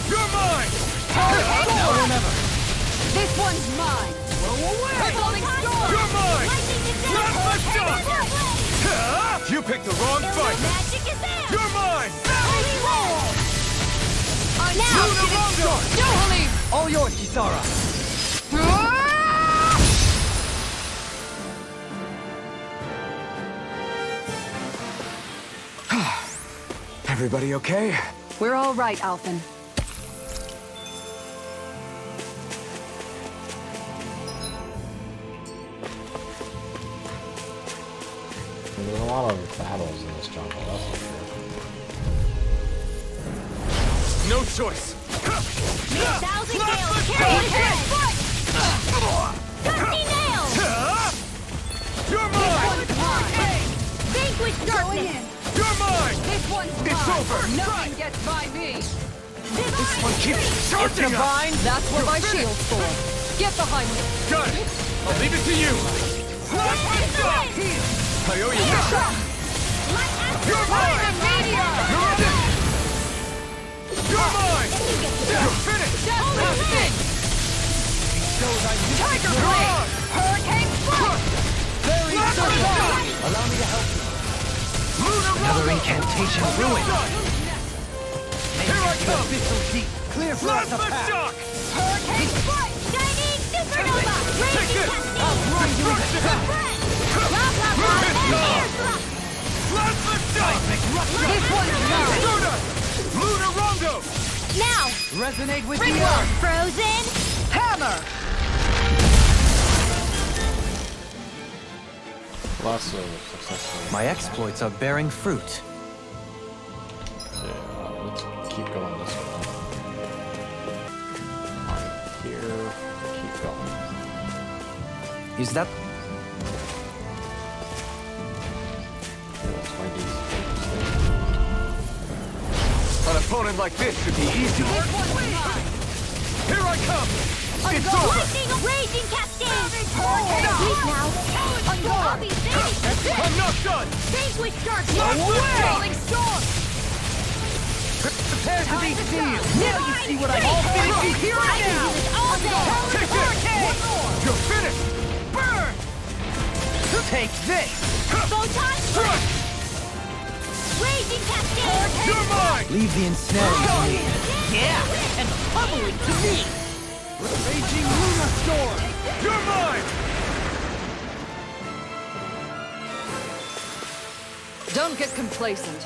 You're mine!
Hurricane
Now or
strike!
never!
This one's mine! Falling storm!
You're mine!
Lightning descent!
Plasma shock!
Warblade!
You picked the wrong fight!
Magic is there!
You're mine!
Holy roll!
Now! Rondo!
No, Halim!
All yours, Kisara!
Everybody okay?
We're all right, Alphen.
There's a lot of battles in this jungle, that's for sure.
No choice!
1,000 gales! Carry the head! Gusty nails!
You're mine!
Vanquish darkness!
You're mine!
This one's mine!
It's over!
Nothing gets by me!
This one keeps charging us!
That's what my shield's for! Get behind me!
Got it! I'll leave it to you! Plasma shock! I owe you one! You're mine! You're mine! You're finished!
That's it! Tiger
You're
blade!
on!
Hurricane strike!
Very
Allow me to help you.
Lunar
Another
Rondo!
incantation ruined.
Here I come!
Deep. Clear for us to
Plasma
pass.
shock!
Hurricane strike! Shining supernova! Raging cascade!
Destruction!
Blah, blah, blah! Barrier drop!
Plasma shock!
This one's mine!
Lunar! Lunar Rondo!
Now!
Resonate with
Bring
the
on!
earth.
Frozen!
Hammer!
Lots of successful.
My exploits are bearing fruit.
Yeah, let's keep going this way. On here, keep going.
Is that...
Let's find these things.
An opponent like this should be easy.
This one's mine!
Here I come! It's over!
Lightning of raging cascade! Weak now! I'll be saving!
I'm not done!
Vanquish darkness!
Falling storm!
Prepare to be sealed!
Now you see what I'm all finished! Here I can do this all day!
Take this! You're finished! Burn!
Take this!
Photon strike! Raging cascade!
You're mine!
Leave the ensnaring to me.
Yeah, and pummeling to me!
Raging Lunar Storm!
You're mine!
Don't get complacent.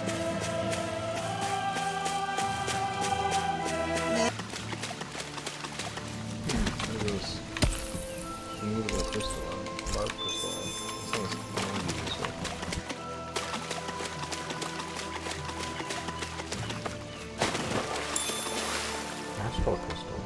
There's immutable crystal, barb crystal. This one's useful. Astral crystal.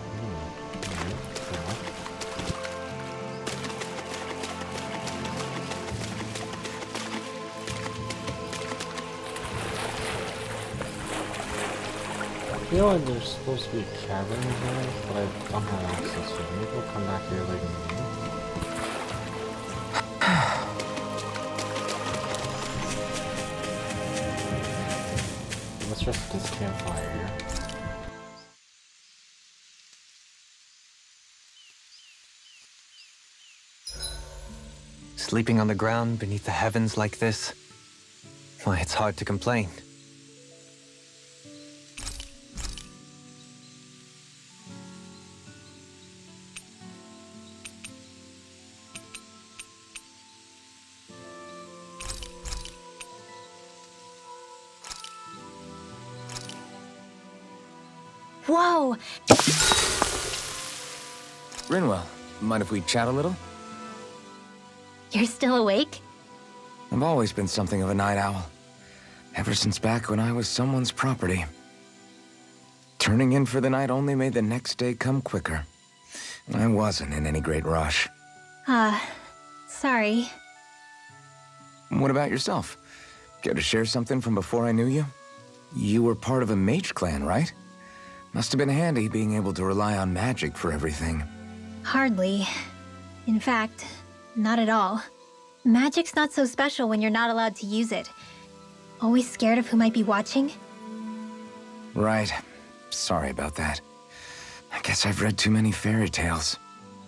I feel like there's supposed to be a cavern here, but I don't have access to it. Maybe we'll come back here later in the game. Let's just this campfire here.
Sleeping on the ground beneath the heavens like this? Why, it's hard to complain.
Whoa!
Rinwell, mind if we chat a little?
You're still awake?
I've always been something of a night owl. Ever since back when I was someone's property. Turning in for the night only made the next day come quicker. I wasn't in any great rush.
Sorry.
What about yourself? Care to share something from before I knew you? You were part of a mage clan, right? Must have been handy being able to rely on magic for everything.
Hardly. In fact, not at all. Magic's not so special when you're not allowed to use it. Always scared of who might be watching?
Right. Sorry about that. I guess I've read too many fairy tales.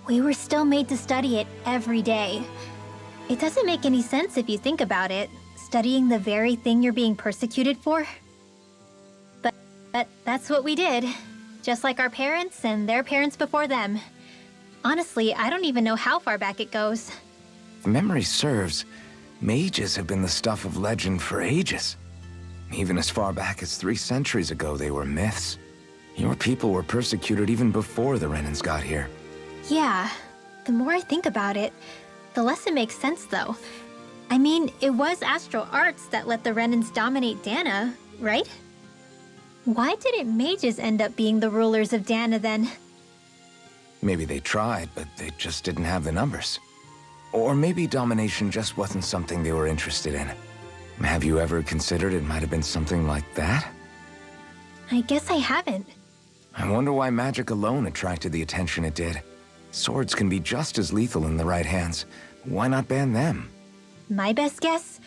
We were still made to study it every day. It doesn't make any sense if you think about it, studying the very thing you're being persecuted for. But that's what we did. Just like our parents and their parents before them. Honestly, I don't even know how far back it goes.
If memory serves, mages have been the stuff of legend for ages. Even as far back as 3 centuries ago, they were myths. Your people were persecuted even before the Renans got here.
Yeah, the more I think about it, the less it makes sense though. I mean, it was astral arts that let the Renans dominate Dana, right? Why didn't mages end up being the rulers of Dana then?
Maybe they tried, but they just didn't have the numbers. Or maybe domination just wasn't something they were interested in. Have you ever considered it might have been something like that?
I guess I haven't.
I wonder why magic alone attracted the attention it did. Swords can be just as lethal in the right hands. Why not ban them?
My best guess?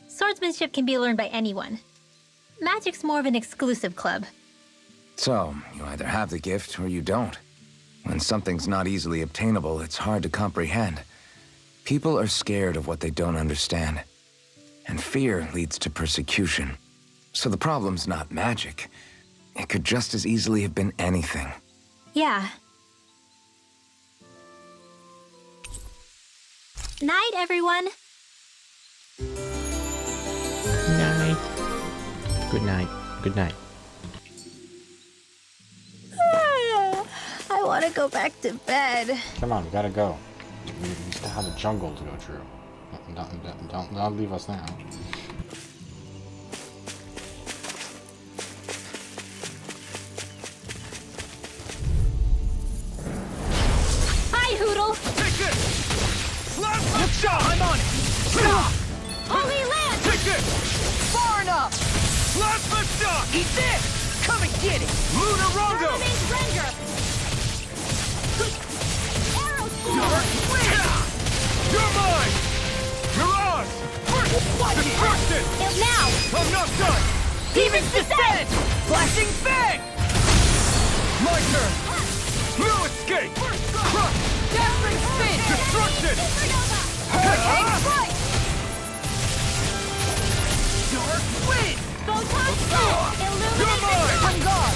Swordsmanship can be learned by anyone. Magic's more of an exclusive club.
So, you either have the gift or you don't. When something's not easily obtainable, it's hard to comprehend. People are scared of what they don't understand. And fear leads to persecution. So the problem's not magic. It could just as easily have been anything.
Yeah. Night, everyone.
Night. Good night. Good night.
I want to go back to bed.
Come on, we gotta go. We still have a jungle to go through. Don't leave us now.
Hi, Hoodle.
Take this! Look shot! I'm on it! Stop!
Holy Land!
Take this!
Far enough!
Plasma shot!
Eat this! Come and get it!
Lunar Rondo!
Tournament Ranger! Arrow
You're mine! Mirage! Destruction!
Now!
I'm not done!
Demon's Descent! Flashing Fang!
My turn! No escape! Crush!
Dazzling Spin!
Destruction!
Hurricane Strike! Dark Wind! Photon Storm!
You're mine!
On guard!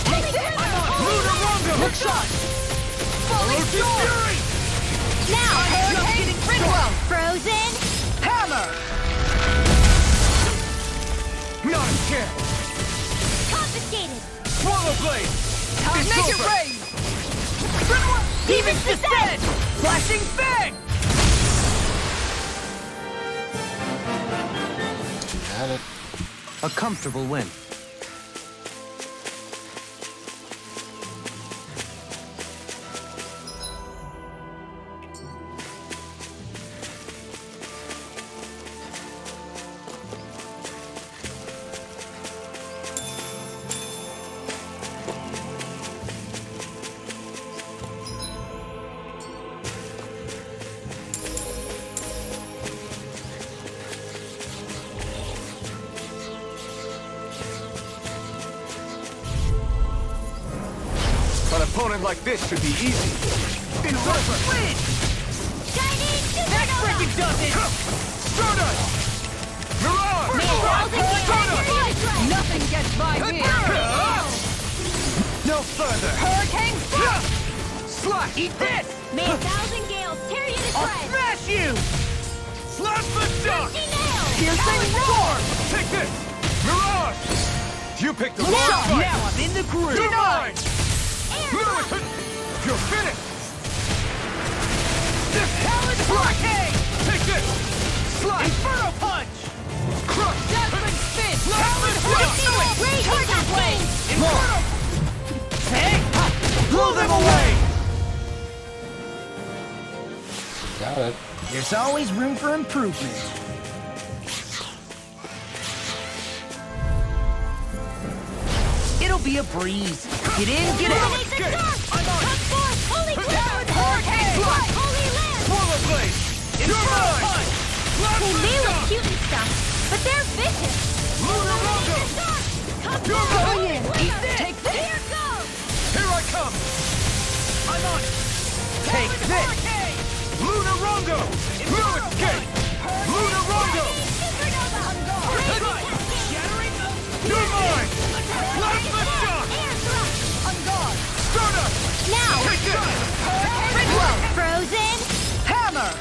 Take this!
Lunar Rondo!
Hook shot! Falling
Ocean
Storm!
Fury!
Now! Hurricane Ringwell!
Frozen.
Hammer!
Not a chance!
Confiscated.
Swallow Blade! It's
Make it
over!
rain! Demon's Descent! Flashing Fang!
Got it.
A comfortable win.
An opponent like this should be easy. It's over!
Backbreaking does it!
Stardust! Mirage! Stardust!
Nothing gets by me!
No further!
Hurricane Strike!
Slash!
Eat this!
May 1,000 gales tear you to
I'll
shreds.
smash you!
Slash the shot!
50 nails.
Piercing Storm!
Take this! Mirage! You picked the
Look
wrong
out!
fight!
Now I'm in the groove!
You're mine! You're finished!
This Hellish Blockade!
Take this! Slash!
Inferno Punch!
Crush!
Dazzling Spin!
Slash!
Tiger Blade! Inferno! Hey!
Blow them away!
Got it.
There's always room for improvement. It'll be a breeze. Get in, get out.
Eliminate the dark! Come forth! Holy cloud! Hurricane! Holy land!
Swallow blade! You're mine!
They may look cute and stuff, but they're vicious.
Lunarongo!
Come
You're
forth!
mine!
Eat this! Take this! Here goes!
Here I come! I'm on it!
Take this!
Lunarongo! No escape! Lunarongo!
Supernova!
Shattering! You're mine! Plasma shock!
Air thrust! On guard!
Stardust!
Now,
Take this!
Frozen.
Hammer!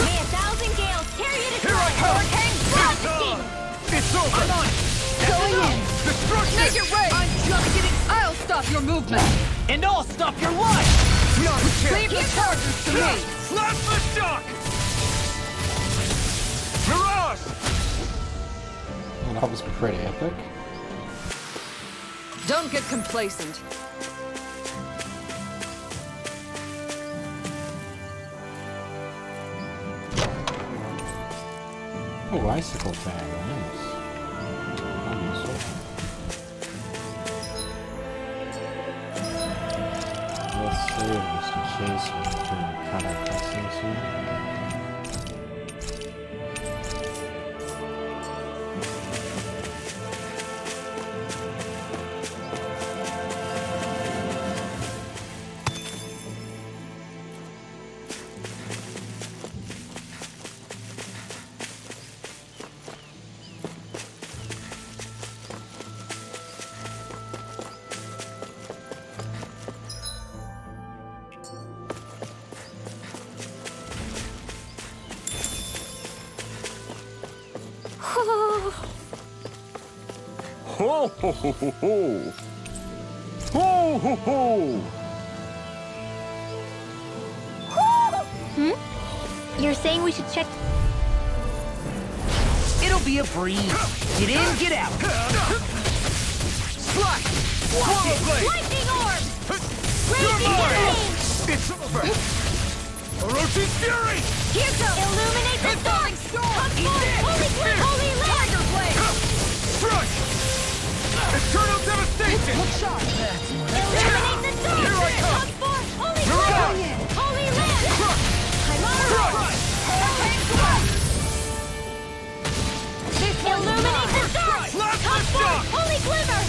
May 1,000 gales carry you to
Here I come!
Hurricane
It's
Blast!
on! It's over! I'm on it!
Going in!
Destruction!
Make it rain! I'm just getting... I'll stop your movement!
And I'll stop your life!
Not a chance!
Leave the charges to me!
Plasma shock! Mirage!
Well, that was pretty epic.
Don't get complacent.
Oh, icicle fan, nice. That'd be useful. Let's save just in case we can cut our cutscenes here.
Ho ho ho ho ho! Ho ho ho!
You're saying we should check...
It'll be a breeze. Get in, get out.
Slash! Swallow blade!
Lightning orb!
You're
Raging
mine!
flame!
It's over! Orochi's fury!
Here goes! Illuminate the dark! Come forth! Holy flame! Holy land! Tiger blade!
Strike! Eternal devastation!
Look sharp! Illuminate the dark!
Here I come!
Come forth! Holy
Mirage!
flame! Holy land!
Crush!
Chimera! Hurricane thrust! Illuminate the dark!
Plasma
Come
shock!
forth! Holy glimmer!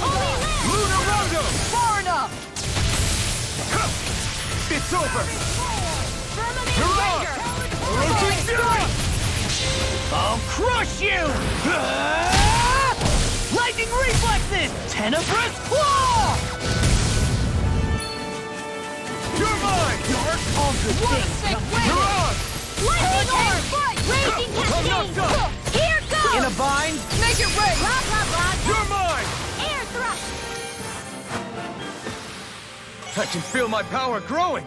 Holy land!
Lunarongo!
Far enough!
It's over!
Firmament
Mirage!
ranger!
Orochi's fury!
I'll crush you! Lightning reflexes! Tenebrous claw!
You're mine!
Dark altar thing!
Mirage!
Lightning orb! Raging
I'm knocked
cascade!
up!
Here goes!
In a bind?
Make it rain! Blah, blah, blah!
You're mine!
Air thrust!
I can feel my power growing!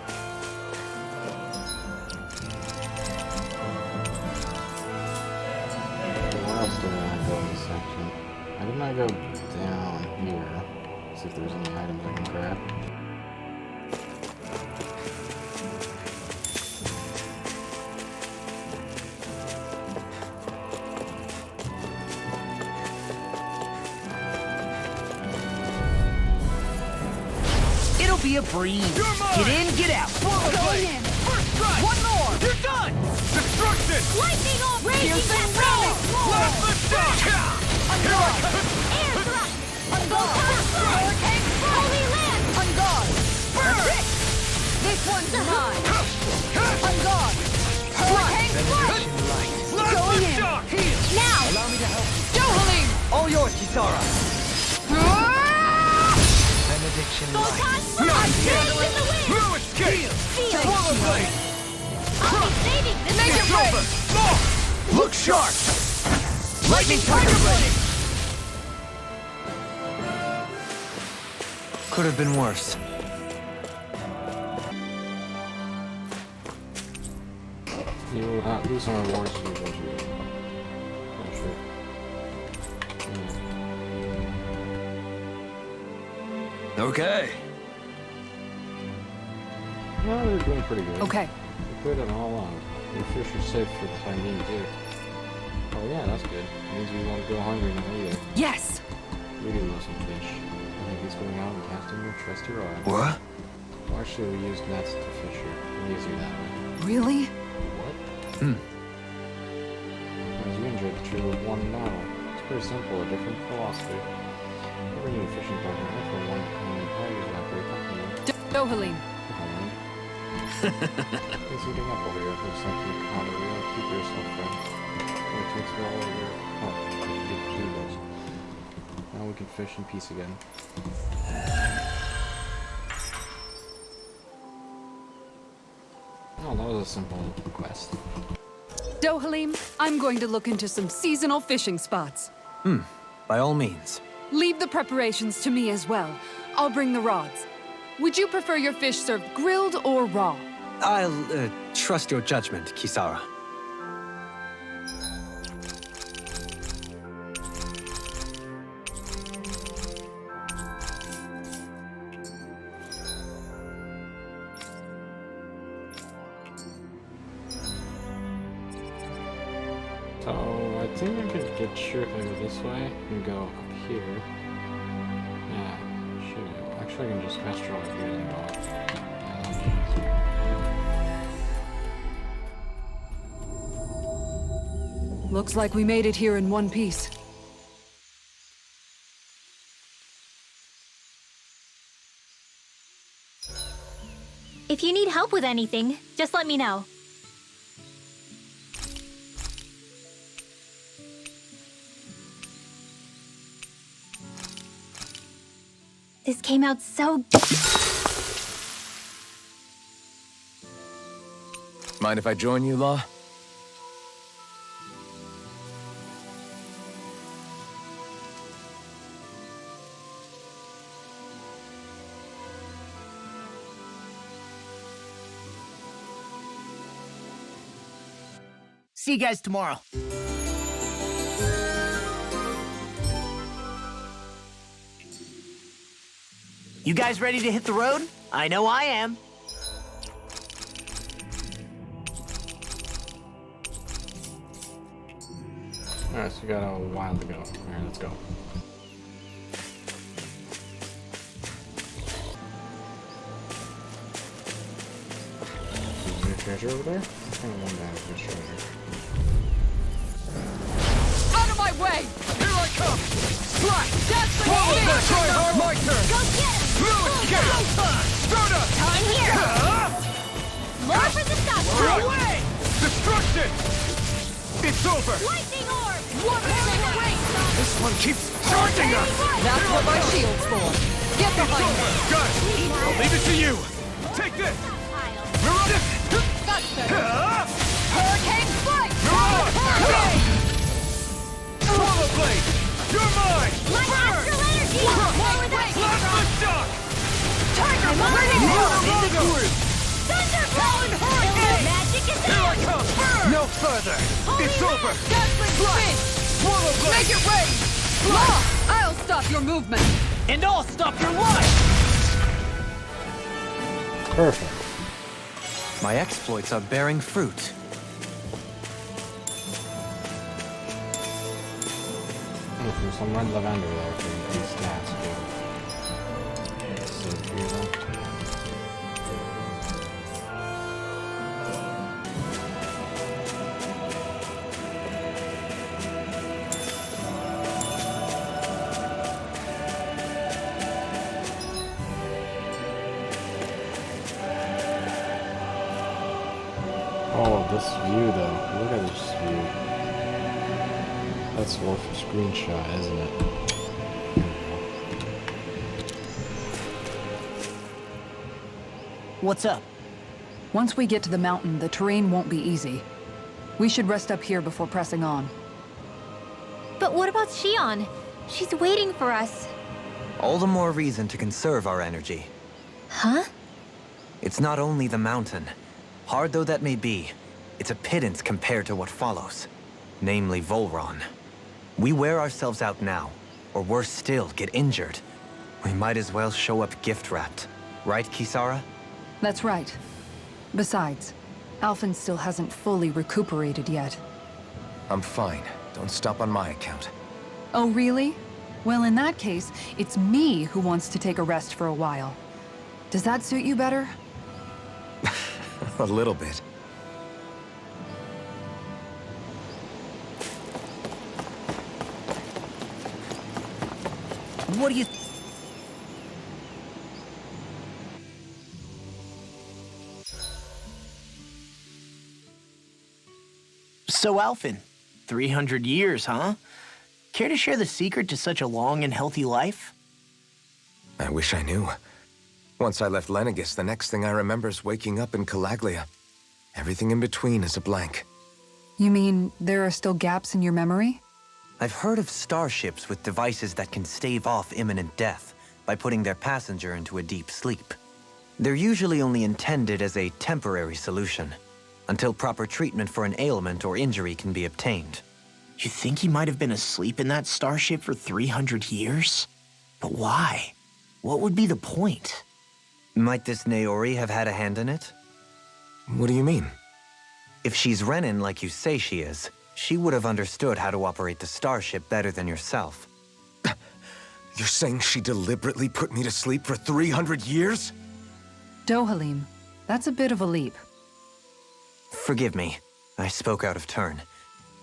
Where else did I go in this section? I did not go down here. See if there's any items I can grab.
It'll be a breeze.
You're mine!
Get in, get out.
Swallow blade! First strike!
One more!
You're done! Destruction!
Lightning orb! Raging cascade!
Plasma shock! Here I come!
Air thrust! On guard! Hurricane Holy land! On guard!
Burn!
This one's mine! On guard! Hurricane flight!
Plasma shock!
Now!
Allow me to help you.
Johaling!
All yours, Kisara. Benediction light.
Volkan! I'm in the wind!
No escape!
Feel!
Swallow blade!
I'll be saving this!
Make it over! No!
Look sharp! Lightning tiger blade!
Could have been worse.
You will have lose some rewards if you go to. Oh, sure.
Okay.
No, they're doing pretty good.
Okay.
They're good and all along. Your fish are safe for the time being, too. Oh yeah, that's good. It means we won't go hungry now either.
Yes!
We do love some fish. I think he's going out and casting your trusty rod.
What?
Well, actually, we used nets to fish here. Easier that way.
Really?
What?
Hmm.
As you enjoyed the true of one now. It's pretty simple, a different philosophy. Every new fishing partner, I for one, and always not very comfortable.
Dohalim.
He's heating up over here. Looks like you caught a real keep yourself, friend. It takes me all over. Oh, he does. Now we can fish in peace again. Oh, that was a simple quest.
Dohalim, I'm going to look into some seasonal fishing spots.
By all means.
Leave the preparations to me as well. I'll bring the rods. Would you prefer your fish served grilled or raw?
I'll trust your judgment, Kisara.
So, I think I could get sure if I go this way and go up here. Yeah, should actually I can just fast travel here and go up. Yeah, that'll be easier.
Looks like we made it here in one piece.
If you need help with anything, just let me know. This came out so...
Mind if I join you, Law?
See you guys tomorrow. You guys ready to hit the road? I know I am.
Alright, so we got a while to go. Alright, let's go. Is there treasure over there? I kind of wonder if there's treasure.
Out of my way!
Here I come! Slash!
Dazzling
Whoa!
Wind!
Let's try hard, my turn!
Go get him!
Lewis, get him! Start up!
In here! More for the stop!
Away! Destruction! It's over!
Lightning orb!
This one keeps charging us!
That's what my shield's for. Get
It's
behind
over!
me!
Got it! I'll leave it to you! Take this! You're on it!
That's better. Hurricane flight!
You're on!
Hurricane!
Swallow blade! You're mine!
My astral energy! More with that!
Plasma shock!
Tiger, ready!
Thunderbolt!
Hurricane!
Magic is
Here I
out!
come! No further! It's over!
Dazzling Wind!
Swallow blade!
Make it rain! Law, I'll stop your movement!
And I'll stop your life!
Perfect.
My exploits are bearing fruit.
There's some red lavender there to increase stats, too. Let's see here, though. Oh, this view though. Look at this view. That's worth a screenshot, isn't it?
What's up?
Once we get to the mountain, the terrain won't be easy. We should rest up here before pressing on.
But what about Shion? She's waiting for us.
All the more reason to conserve our energy.
Huh?
It's not only the mountain. Hard though that may be, it's a pittance compared to what follows. Namely Volron. We wear ourselves out now, or worse still, get injured. We might as well show up gift-wrapped. Right, Kisara?
That's right. Besides, Alphen still hasn't fully recuperated yet.
I'm fine. Don't stop on my account.
Oh, really? Well, in that case, it's me who wants to take a rest for a while. Does that suit you better?
A little bit.
What do you... So, Alphen, 300 years, huh? Care to share the secret to such a long and healthy life?
I wish I knew. Once I left Lenegis, the next thing I remember is waking up in Calaglia. Everything in between is a blank.
You mean there are still gaps in your memory?
I've heard of starships with devices that can stave off imminent death by putting their passenger into a deep sleep. They're usually only intended as a temporary solution, until proper treatment for an ailment or injury can be obtained.
You think he might have been asleep in that starship for 300 years? But why? What would be the point?
Might this Naori have had a hand in it?
What do you mean?
If she's Renin like you say she is, she would have understood how to operate the starship better than yourself.
You're saying she deliberately put me to sleep for 300 years?
Dohalim, that's a bit of a leap.
Forgive me. I spoke out of turn.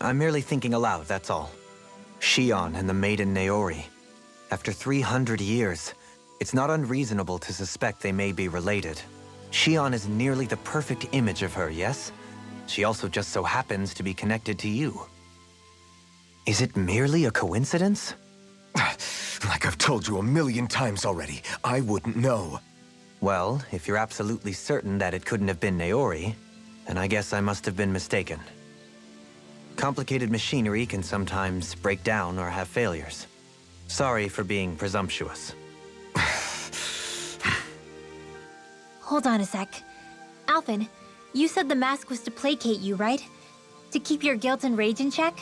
I'm merely thinking aloud, that's all. Shion and the maiden Naori. After 300 years, it's not unreasonable to suspect they may be related. Shion is nearly the perfect image of her, yes? She also just so happens to be connected to you. Is it merely a coincidence?
Like I've told you 1,000,000 times already, I wouldn't know.
Well, if you're absolutely certain that it couldn't have been Naori, then I guess I must have been mistaken. Complicated machinery can sometimes break down or have failures. Sorry for being presumptuous.
Hold on a sec. Alphen, you said the mask was to placate you, right? To keep your guilt and rage in check?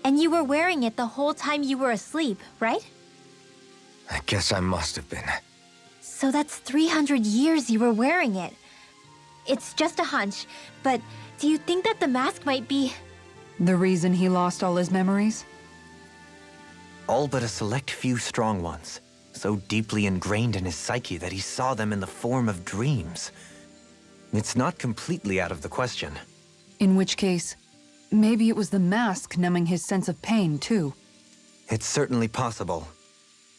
And you were wearing it the whole time you were asleep, right?
I guess I must have been.
So that's 300 years you were wearing it. It's just a hunch, but do you think that the mask might be...
The reason he lost all his memories?
All but a select few strong ones, so deeply ingrained in his psyche that he saw them in the form of dreams. It's not completely out of the question.
In which case, maybe it was the mask numbing his sense of pain, too.
It's certainly possible.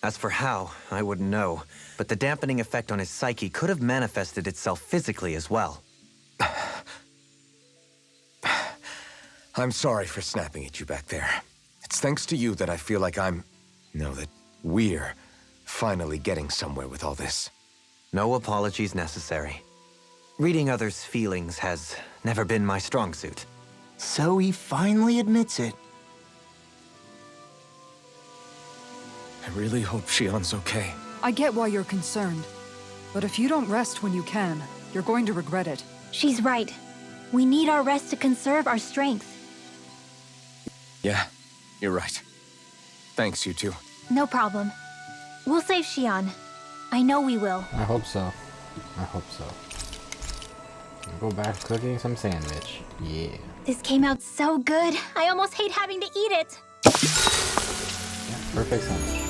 As for how, I wouldn't know, but the dampening effect on his psyche could have manifested itself physically as well.
I'm sorry for snapping at you back there. It's thanks to you that I feel like that we're finally getting somewhere with all this.
No apologies necessary. Reading others' feelings has never been my strong suit.
So he finally admits it.
I really hope Shion's okay.
I get why you're concerned. But if you don't rest when you can, you're going to regret it.
She's right. We need our rest to conserve our strength.
Yeah, you're right. Thanks, you two.
No problem. We'll save Shion. I know we will.
I hope so. I hope so. Go back cooking some sandwich. Yeah.
This came out so good. I almost hate having to eat it.
Yeah, perfect sandwich.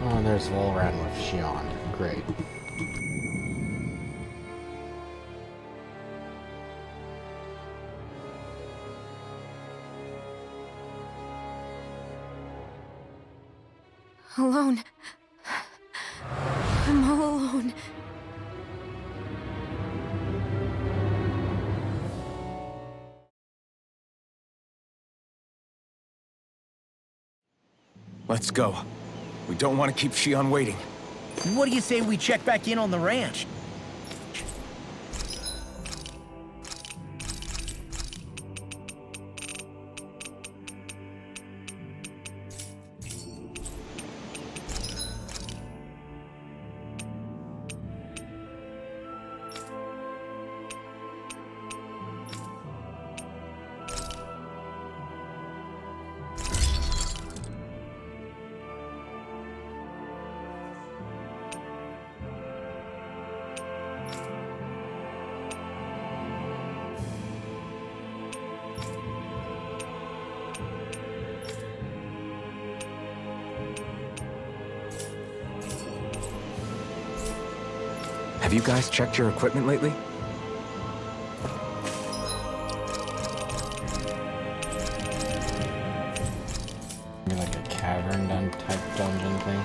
Oh, there's Volran with Shion. Great.
Alone. I'm all alone.
Let's go. We don't want to keep Shion waiting.
What do you say we check back in on the ranch?
Have you guys checked your equipment lately?
Maybe like a cavern type dungeon thing.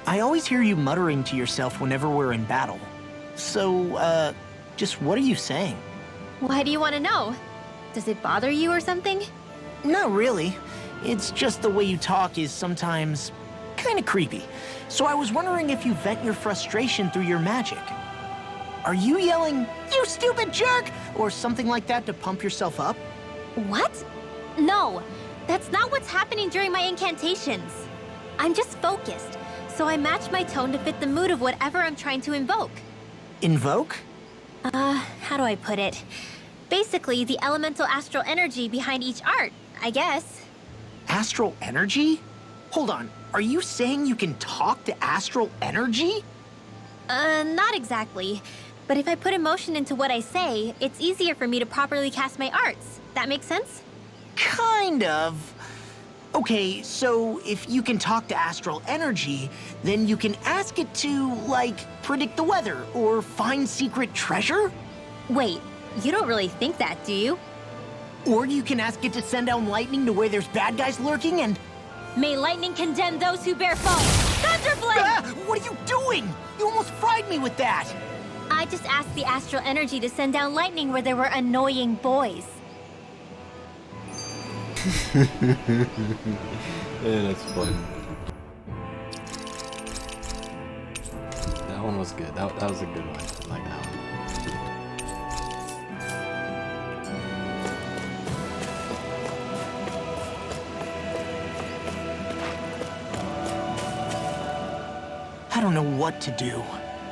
I always hear you muttering to yourself whenever we're in battle. So, just what are you saying?
Why do you want to know? Does it bother you or something?
Not really. It's just the way you talk is sometimes kind of creepy. So I was wondering if you vent your frustration through your magic. Are you yelling, "You stupid jerk," or something like that to pump yourself up?
What? No, that's not what's happening during my incantations. I'm just focused, so I match my tone to fit the mood of whatever I'm trying to invoke.
Invoke?
How do I put it? Basically, the elemental astral energy behind each art, I guess.
Astral energy? Hold on, are you saying you can talk to astral energy?
Not exactly. But if I put emotion into what I say, it's easier for me to properly cast my arts. That makes sense?
Kind of. Okay, so if you can talk to astral energy, then you can ask it to, like, predict the weather or find secret treasure?
Wait, you don't really think that, do you?
Or you can ask it to send down lightning to where there's bad guys lurking and...
May lightning condemn those who bear false! Thunderblade!
Ah! What are you doing? You almost fried me with that!
I just asked the astral energy to send down lightning where there were annoying boys.
Yeah, that's fun. That one was good. That was a good one. I like that one.
I don't know what to do.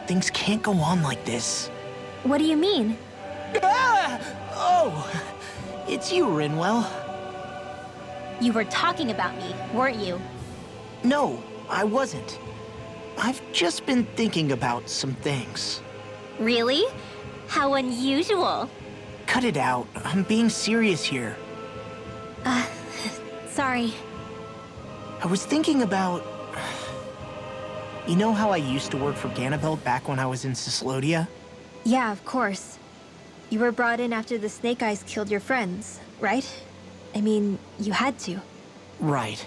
Things can't go on like this.
What do you mean?
Ah! Oh! It's you, Rinwell.
You were talking about me, weren't you?
No, I wasn't. I've just been thinking about some things.
Really? How unusual.
Cut it out. I'm being serious here.
Sorry.
I was thinking about... You know how I used to work for Ganabelt back when I was in Cislodia?
Yeah, of course. You were brought in after the Snake Eyes killed your friends, right? I mean, you had to.
Right.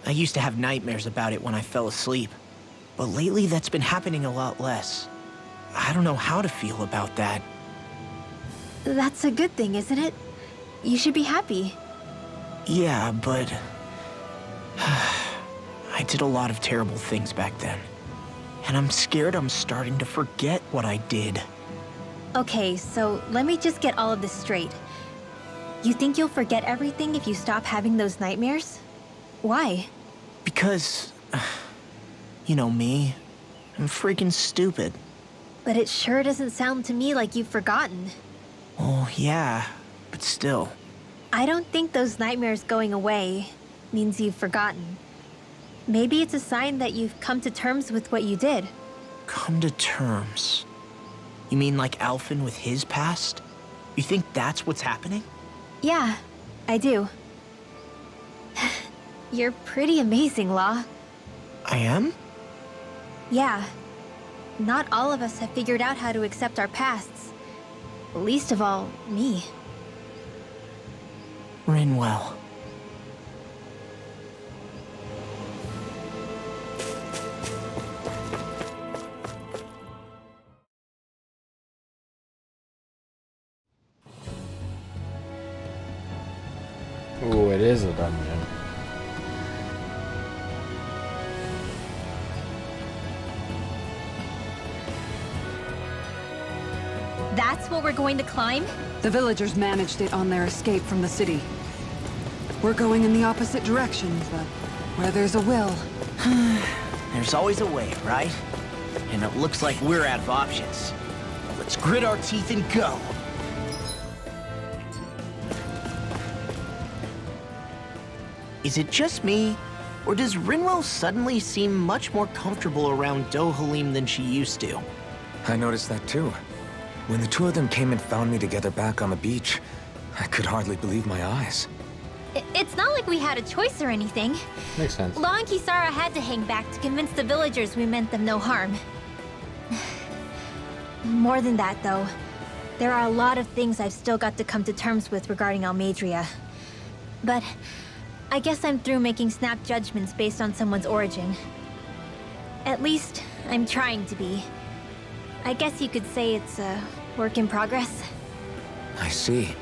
I used to have nightmares about it when I fell asleep. But lately that's been happening a lot less. I don't know how to feel about that.
That's a good thing, isn't it? You should be happy.
Yeah, but... I did a lot of terrible things back then. And I'm scared I'm starting to forget what I did.
Okay, so let me just get all of this straight. You think you'll forget everything if you stop having those nightmares? Why?
Because... You know me. I'm freaking stupid.
But it sure doesn't sound to me like you've forgotten.
Oh, yeah. But still.
I don't think those nightmares going away means you've forgotten. Maybe it's a sign that you've come to terms with what you did.
Come to terms? You mean like Alphen with his past? You think that's what's happening?
Yeah, I do. You're pretty amazing, Law.
I am?
Yeah. Not all of us have figured out how to accept our pasts. Least of all, me.
Rinwell.
Ooh, it is a dungeon.
That's what we're going to climb?
The villagers managed it on their escape from the city. We're going in the opposite direction, but where there's a will...
There's always a way, right? And it looks like we're out of options. Let's grit our teeth and go. Is it just me, or does Rinwell suddenly seem much more comfortable around Dohalim than she used to?
I noticed that too. When the two of them came and found me together back on the beach, I could hardly believe my eyes.
It's not like we had a choice or anything.
Makes sense.
Law and Kisara had to hang back to convince the villagers we meant them no harm. More than that, though, there are a lot of things I've still got to come to terms with regarding Almadria. But I guess I'm through making snap judgments based on someone's origin. At least, I'm trying to be. I guess you could say it's a work in progress.
I see.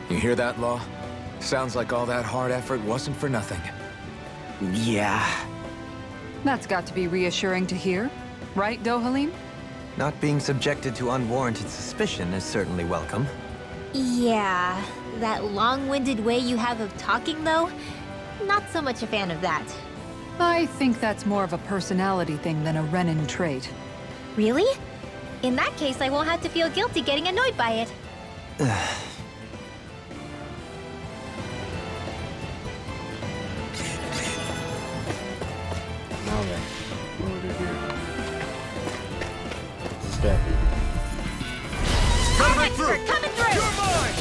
You hear that, Law? Sounds like all that hard effort wasn't for nothing.
Yeah.
That's got to be reassuring to hear. Right, Dohalim?
Not being subjected to unwarranted suspicion is certainly welcome.
Yeah, that long-winded way you have of talking, though? Not so much a fan of that.
I think that's more of a personality thing than a Renin trait.
Really? In that case, I won't have to feel guilty getting annoyed by it.
Now then, over here. Step.
Coming through!
Coming through!
You're mine!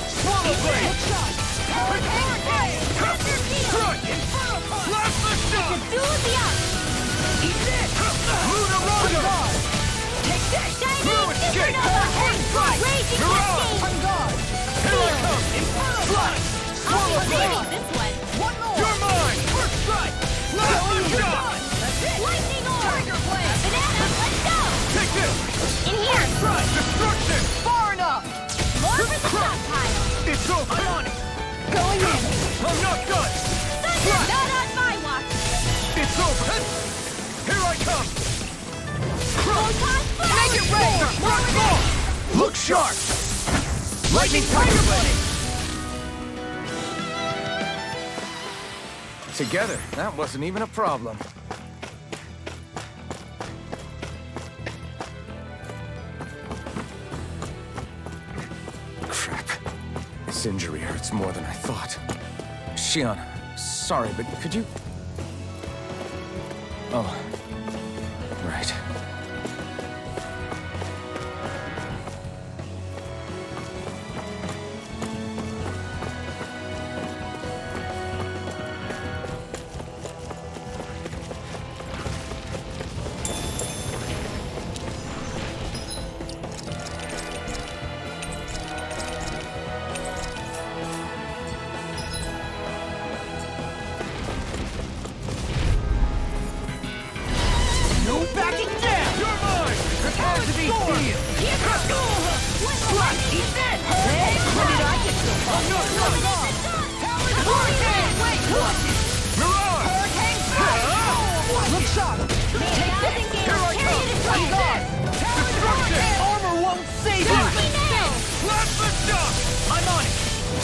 Swallow blade! Crush! Plasma shot!
Eat this!
Luna Rondo!
Take this!
No escape!
Raging
You're out!
Cascade!
Here I come! Flash! Swallow blade!
This one! One more!
You're mine! First strike! Plasma shot!
That's it! Lightning orb! Tiger blade! Banana, let's go!
Take this!
In here!
Strike! Destruction!
Far enough! More for the stockpile!
It's over! I'm on it!
Going in!
I'm not done!
Thunder! Not on my watch!
It's over! Here I come!
Photon flash! Make it rain!
Destruct all! Look sharp! Lightning Tiger Blade!
Together, that wasn't even a problem. Crap. This injury hurts more than I thought. Shion, sorry, but could you... Oh. Right.
No backing down!
You're mine! Prepare to be sealed!
What? Eat this! Hey, when did I get so far?
I'm not done!
Hurricane! Wait, what?
Mirage!
Hurricane strike!
Look sharp!
Take this!
Here I come!
I'm gone!
Destruction!
Armor won't save
Got
you!
me now!
Plasma shot!
I'm on it!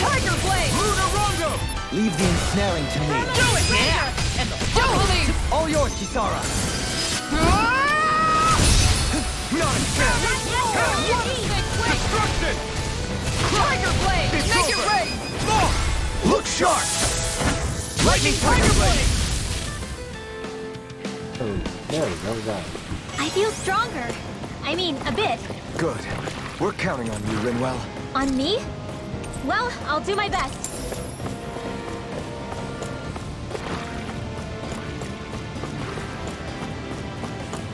Tiger blade!
Luna Rondo!
Leave the ensnaring to me.
Do it, yeah! And the Dohalim!
All yours, Kisara.
Not a chance! Destruction!
Tiger blade!
It's
Make
over.
it rain!
Look sharp! Lightning Tiger Blade!
Oh, there we go, we got it.
I feel stronger. I mean, a bit.
Good. We're counting on you, Rinwell.
On me? Well, I'll do my best.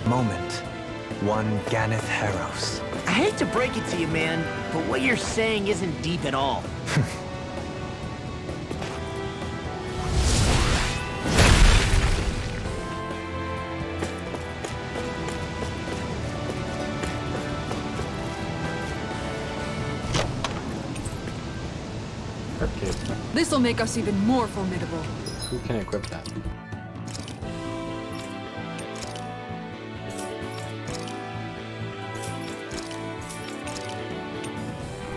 Moment. One Ganeth Heros.
I hate to break it to you, man, but what you're saying isn't deep at all.
Okay,
This'll make us even more formidable.
who can equip that?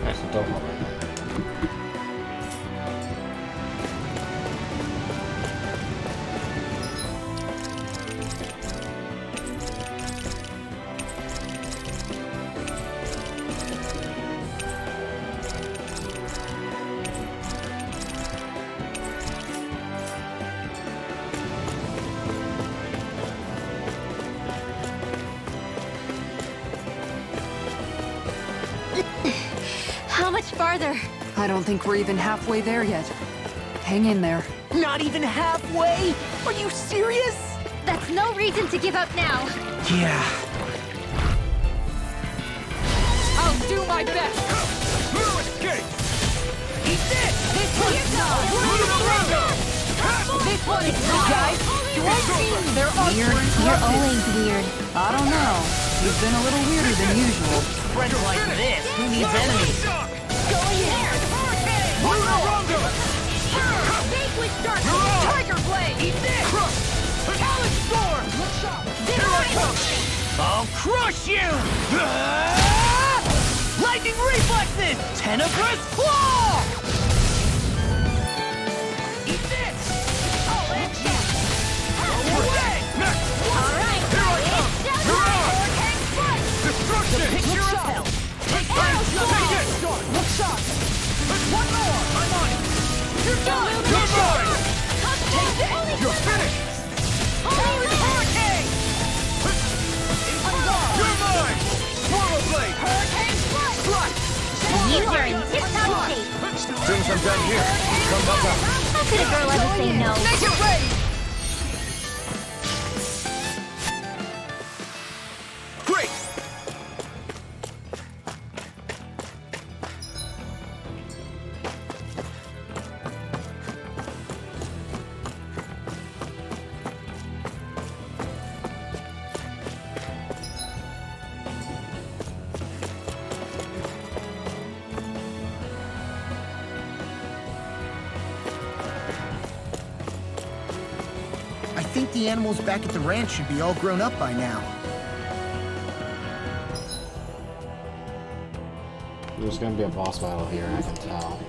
That's a double right now.
How much farther?
I don't think we're even halfway there yet. Hang in there.
Not even halfway? Are you serious?
That's no reason to give up now.
Yeah.
I'll do my best!
No escape!
Eat this!
This one's mine! This one is mine! Guys, you all seen their
You're always weird.
I don't know. You've been a little weirder than usual.
Friends like this, who needs enemies?
Go in there!
Rondo!
Vanquish Dark!
Tiger Blade!
Eat this!
Talon Storm!
I'll crush you! Lightning reflexes! Tenebrous claw! Eat this! I'll end you!
Alright!
Here I come! You're on!
Hurricane Strike!
Destruction!
Picture of hell!
Take it!
Look sharp!
One more! I'm on it!
You're done!
You're mine!
Take this!
You're finished!
Hurricane!
You're mine! Swallow Blade!
Hurricane Strike!
Strike!
You are in tip-top shape.
As soon as I'm done here, come back up.
How could a girl ever say no?
Make it ready!
Great!
I think the animals back at the ranch should be all grown up by now.
There's gonna be a boss battle here, I can tell.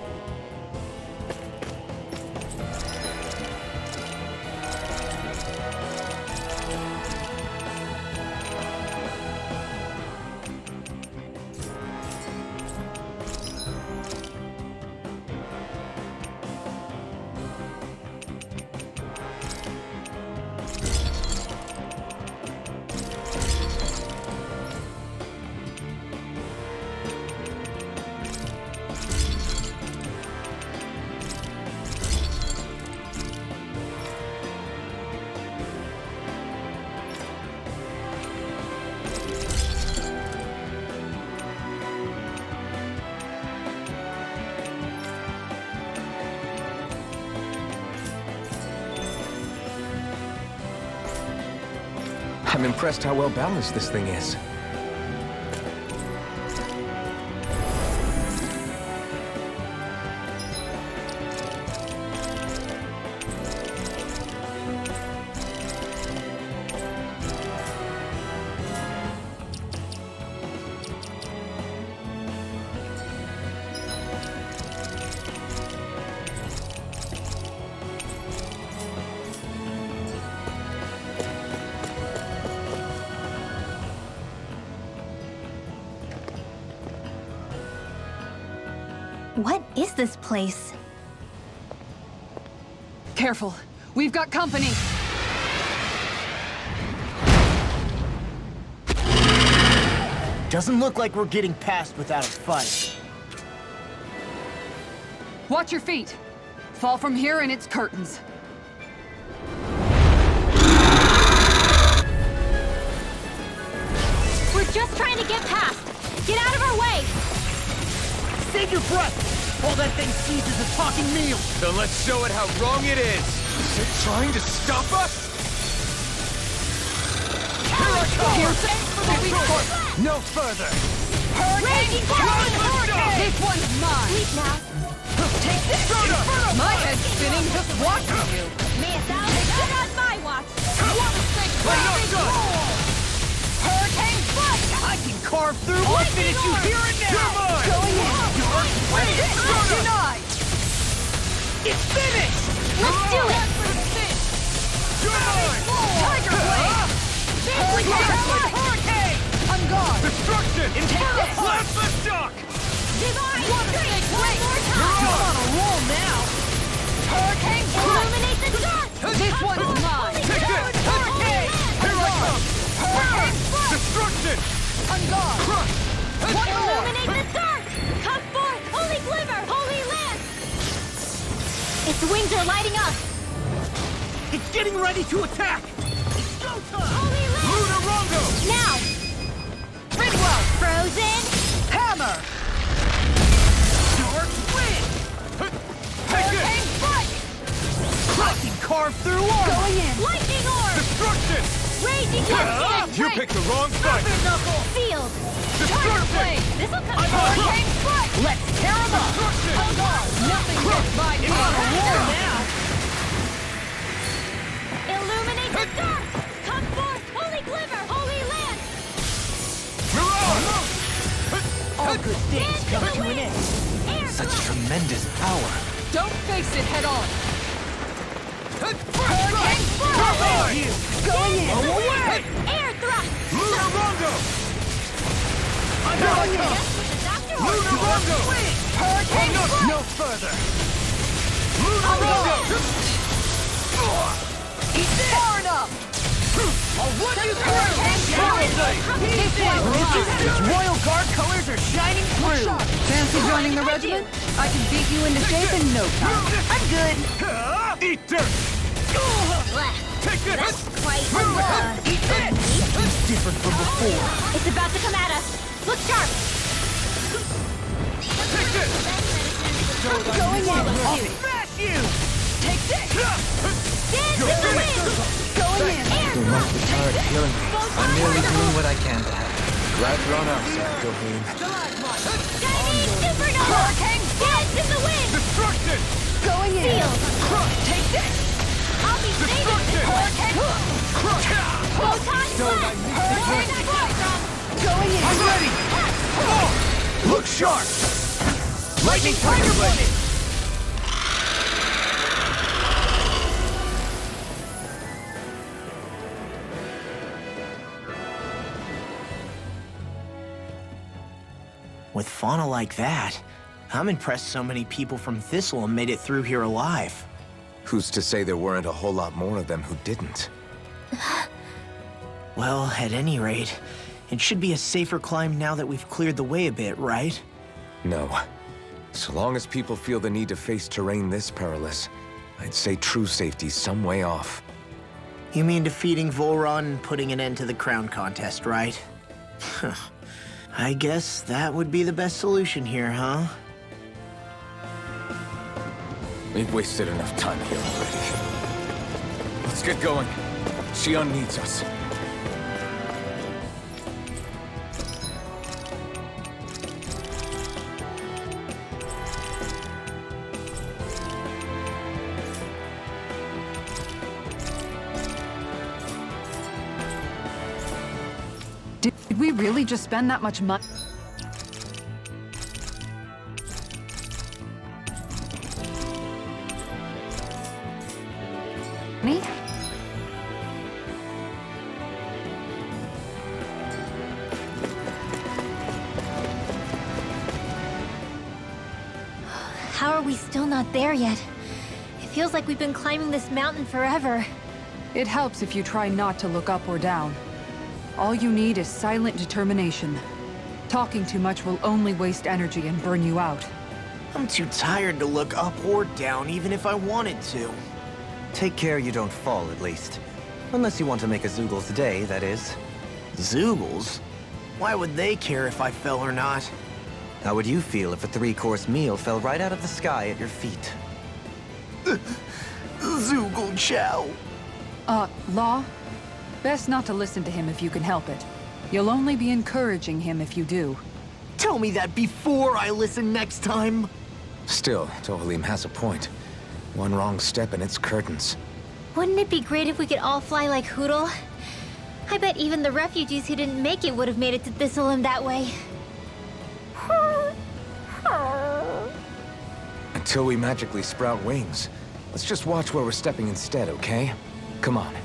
I'm impressed how well balanced this thing is.
What is this place?
Careful. We've got company.
Doesn't look like we're getting past without a fight.
Watch your feet. Fall from here and it's curtains.
We're just trying to get past. Get out of our way!
Save your breath! All that thing sees is a talking meal!
Then let's show it how wrong it is! Is it trying to stop us? No further!
Raging Hurricane!
This one's mine!
Sleep now.
Take this! My head's spinning just watching you!
Miss out! Not on my watch! Hurricane Strike!
I can carve through! I'll finish you here and now!
You're mine!
Going in! Denied!
It's finished!
Let's do it!
You're mine!
Tiger Blade!
Hurricane!
I'm gone!
Destruction! Inferno! Plasma shock!
Divine Strike!
You're on a roll now!
Hurricane Strike! Illuminate the dark!
This one's mine!
Take this!
Hurricane!
Here I come!
Hurricane Strike!
Destruction!
I'm gone!
Crush!
Illuminate the dark! Come forth! Holy Glimmer! Holy We're lighting up!
It's getting ready to attack! It's go time!
Holy Land!
Lunar Rondo!
Now! Ridwell! Frozen! Hammer!
Dark Wind! Take
Hurricane
it!
Strike!
I can carve through armor!
Going in!
Lightning Orb!
Destruction!
Raging Cascade!
You picked the wrong fight!
Sealed!
Destruction!
This'll come
Hurricane
Strike!
Let's tear him up!
Destruction!
Hold on! Nothing gets by me!
now!
Illuminate the dark! Come forth! Holy Glimmer! Holy Land!
Mirage!
All good things come to an end.
Air
Such
thrust!
tremendous power.
Don't face it head on!
Hurricane Strike!
Going in!
Away!
Air thrust!
Lunar Rondo!
Going in! Doctor
Lunar Rondo!
Hurricane Strike!
No further!
Lunar Rondo!
Far enough!
I'll run you
Hurricane Strike!
These Royal Guard colors are shining through!
Fancy joining the regiment? I can beat you into shape in no time.
I'm good!
Eat dirt! Take this!
That's quite
Eat it!
Different from before.
It's about to come at us! Look sharp!
Take this!
Going in!
I'll smash you!
Take this! Dance in the wind! Going in! Air
You must be tired of killing me. I'm merely doing what I can to help.
Glad you're on our side, Goheen.
Chinese supernova! Hurricane! Dance in the wind!
Destruction!
Going in!
Sealed! Take this! I'll be saving this hurricane! Photon blast! Hurricane strike!
Going in!
I'm ready! Look sharp! Lightning Tiger Blade!
With fauna like that, I'm impressed so many people from Thistleum made it through here alive.
Who's to say there weren't a whole lot more of them who didn't?
Well, at any rate, it should be a safer climb now that we've cleared the way a bit, right?
No. So long as people feel the need to face terrain this perilous, I'd say true safety's some way off.
You mean defeating Volron and putting an end to the crown contest, right? I guess that would be the best solution here, huh?
We've wasted enough time here already. Let's get going. Xion needs us.
Did we really just spend that much money?
How are we still not there yet? It feels like we've been climbing this mountain forever.
It helps if you try not to look up or down. All you need is silent determination. Talking too much will only waste energy and burn you out.
I'm too tired to look up or down, even if I wanted to.
Take care you don't fall, at least. Unless you want to make a Zoogel's day, that is.
Zoogles? Why would they care if I fell or not?
How would you feel if a 3-course meal fell right out of the sky at your feet?
Zoogle Chow.
Law? Best not to listen to him if you can help it. You'll only be encouraging him if you do.
Tell me that before I listen next time.
Still, Tohalim has a point. One wrong step and it's curtains.
Wouldn't it be great if we could all fly like Hootle? I bet even the refugees who didn't make it would have made it to Thistleum that way.
Until we magically sprout wings, let's just watch where we're stepping instead, okay? Come on.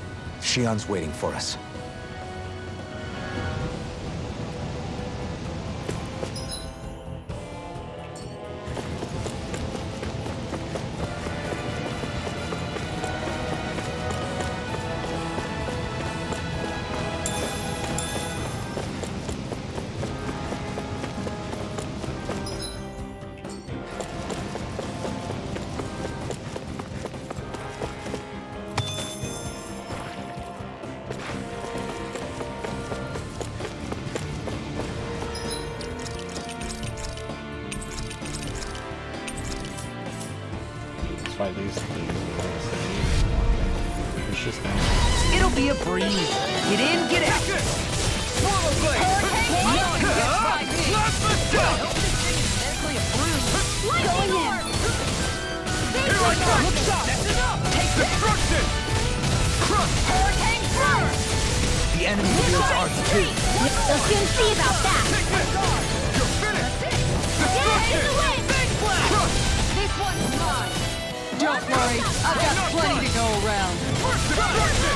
Xion's waiting for us.
I lose these. It's just that.
It'll be a breeze. Get in, get out.
Swallow blade! Plasma shock!
Medically approved.
Here I come!
That's enough. Take this.
Destruction! Crush!
Hurricane first.
The enemy wields arts too.
You'll soon see about that.
Take this! You're finished! Destruction! Crush!
This one's mine. Don't worry, I've got plenty to go around.
Destruction!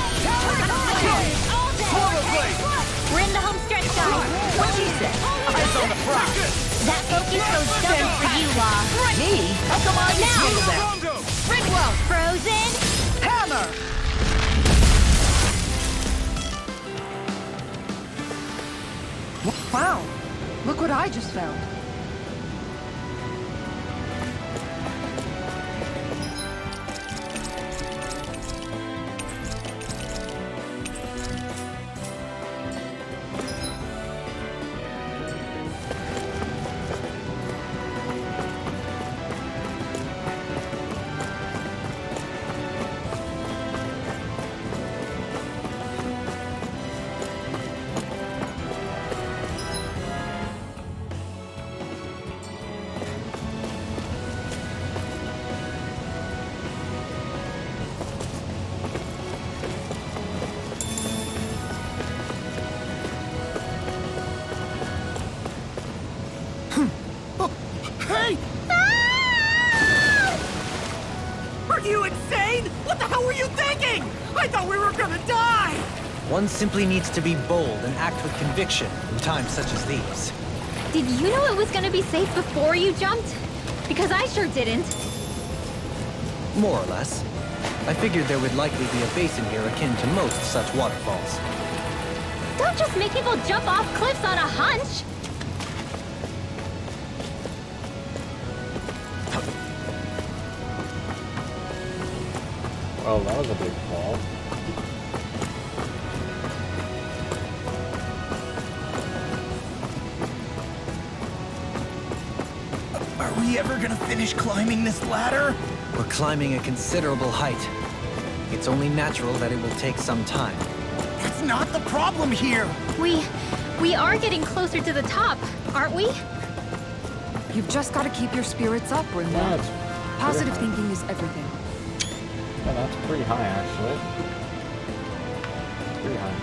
Swallow blade!
We're in the home stretch, guys. What you say?
Eyes on the prize.
That focus goes double for you, Law.
Me? How come I can handle that?
Rondo!
Ridwell,
Frozen.
hammer.
Wow, look what I just found.
Hey!
Are you insane? What the hell were you thinking? I thought we were gonna die.
One simply needs to be bold and act with conviction in times such as these.
Did you know it was gonna be safe before you jumped? Because I sure didn't.
More or less. I figured there would likely be a basin here akin to most such waterfalls.
Don't just make people jump off cliffs on a hunch.
Oh, that was a big fall.
Are we ever gonna finish climbing this ladder?
We're climbing a considerable height. It's only natural that it will take some time.
That's not the problem here.
We are getting closer to the top, aren't we?
You've just got to keep your spirits up,
Yeah,
Rimba.
it's
Positive
pretty high.
thinking is everything.
Yeah, that's pretty high, actually. Pretty high.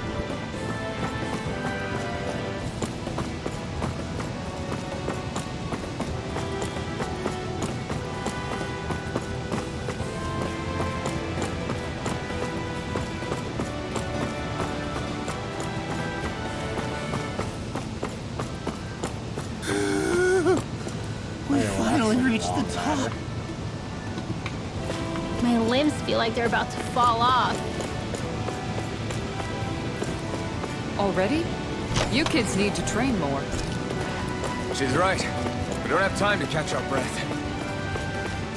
We finally reached the top.
My limbs feel like they're about to fall off.
Already? You kids need to train more.
She's right. We don't have time to catch our breath.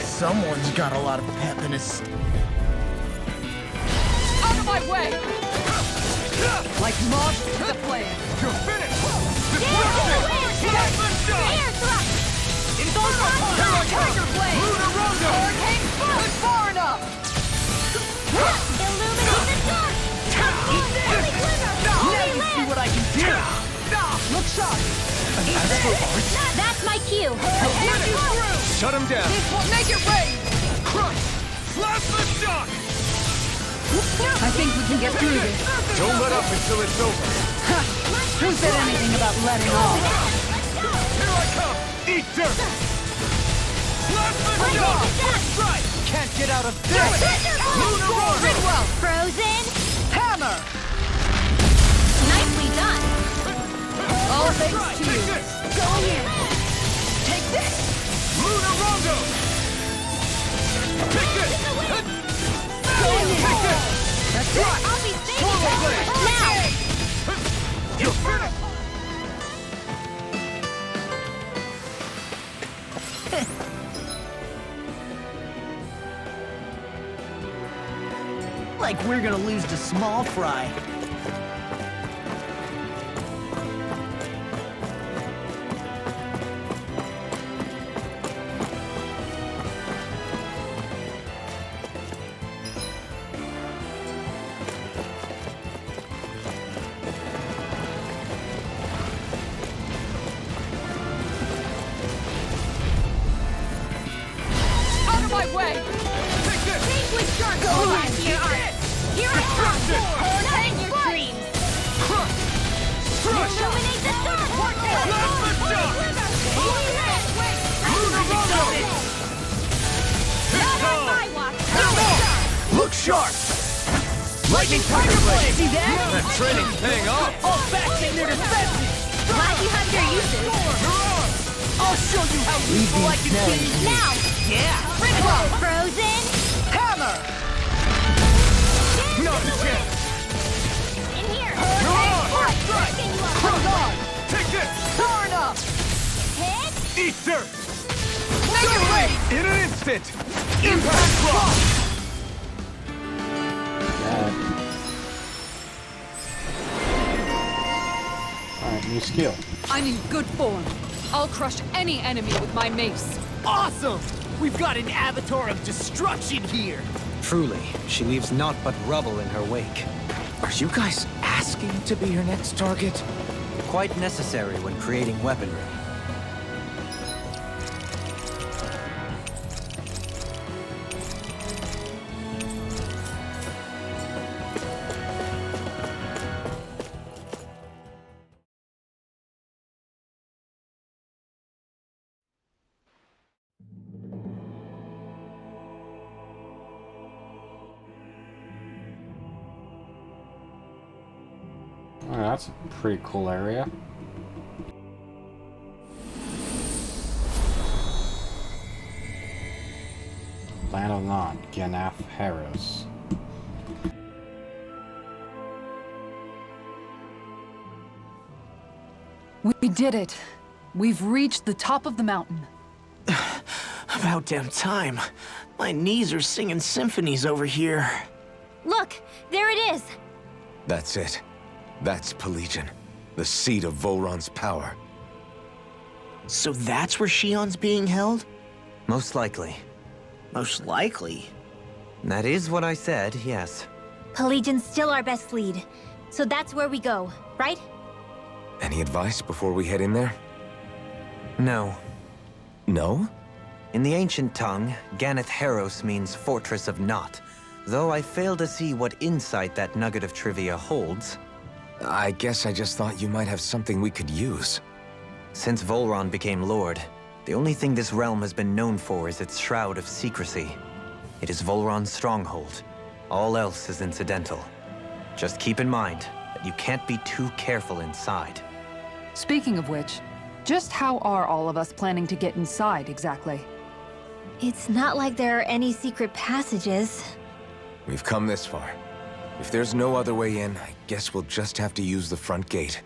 Someone's got a lot of pep in his...
Out of my way. Like moths to the flame.
You're finished! Destruction! Plasma shock!
It's on my Tiger blade.
Lunar Rondo!
Hurricane foot far enough.
Illuminate the dark! Holy glimmer!
Now
Holy
you see
lamp!
what I can do!
Look sharp.
That's my cue!
Shut him down.
This will make it rain.
Crush! Plasma shock!
I think we can get through this.
Don't let up until it's over.
Who said anything about letting off?
Here I come! Eat dirt! Plasma shock! First strike!
Can't get out of this!
Lunar Roar. Ridwell.
Frozen!
Hammer.
Nicely done!
All thanks to
Take
you.
this!
Go in. Take this.
Lunar Rondo! Take this!
Go in.
Take this!
That's right.
I'll be saving
Swallow
you!
blade!
Now!
You're finished!
Like we're gonna lose to small fry.
Destruction!
Not in your dreams!
Crush!
Illuminate the sun!
Plasma shock!
Not on my watch!
Look sharp! Lightning Tiger Blade! See that? That training's paying off!
All backs in their defenses! Glad you have your uses!
I'll show you how useful I can be!
Now!
Yeah!
Critical! Frozen!
Hammer! Not a chance!
In here!
Mirage!
Strike! You up!
Hold on! Take this!
Turn up! Hit!
Eat dirt! Mega Blade! In an instant! Impact Block!
Alright, new skill.
I'm in good form. I'll crush any enemy with my mace.
Awesome! We've got an avatar of destruction here!
Truly, she leaves naught but rubble in her wake.
Are you guys asking to be her next target?
Quite necessary when creating weaponry.
Oh, that's a pretty cool area. Land of Nod, Ganaf Harris.
We did it. We've reached the top of the mountain.
About damn time. My knees are singing symphonies over here.
Look, there it is.
That's it. That's Pelegion, the seat of Volron's power.
So that's where Shion's being held?
Most likely.
Most likely.
That is what I said, yes.
Pelegion's still our best lead. So that's where we go, right?
Any advice before we head in there?
No.
No?
In the ancient tongue, Ganeth Heros means Fortress of Naught, though I fail to see what insight that nugget of trivia holds.
I guess I just thought you might have something we could use.
Since Volron became Lord, the only thing this realm has been known for is its shroud of secrecy. It is Volron's stronghold. All else is incidental. Just keep in mind that you can't be too careful inside.
Speaking of which, just how are all of us planning to get inside exactly?
It's not like there are any secret passages.
We've come this far. If there's no other way in, I guess we'll just have to use the front gate.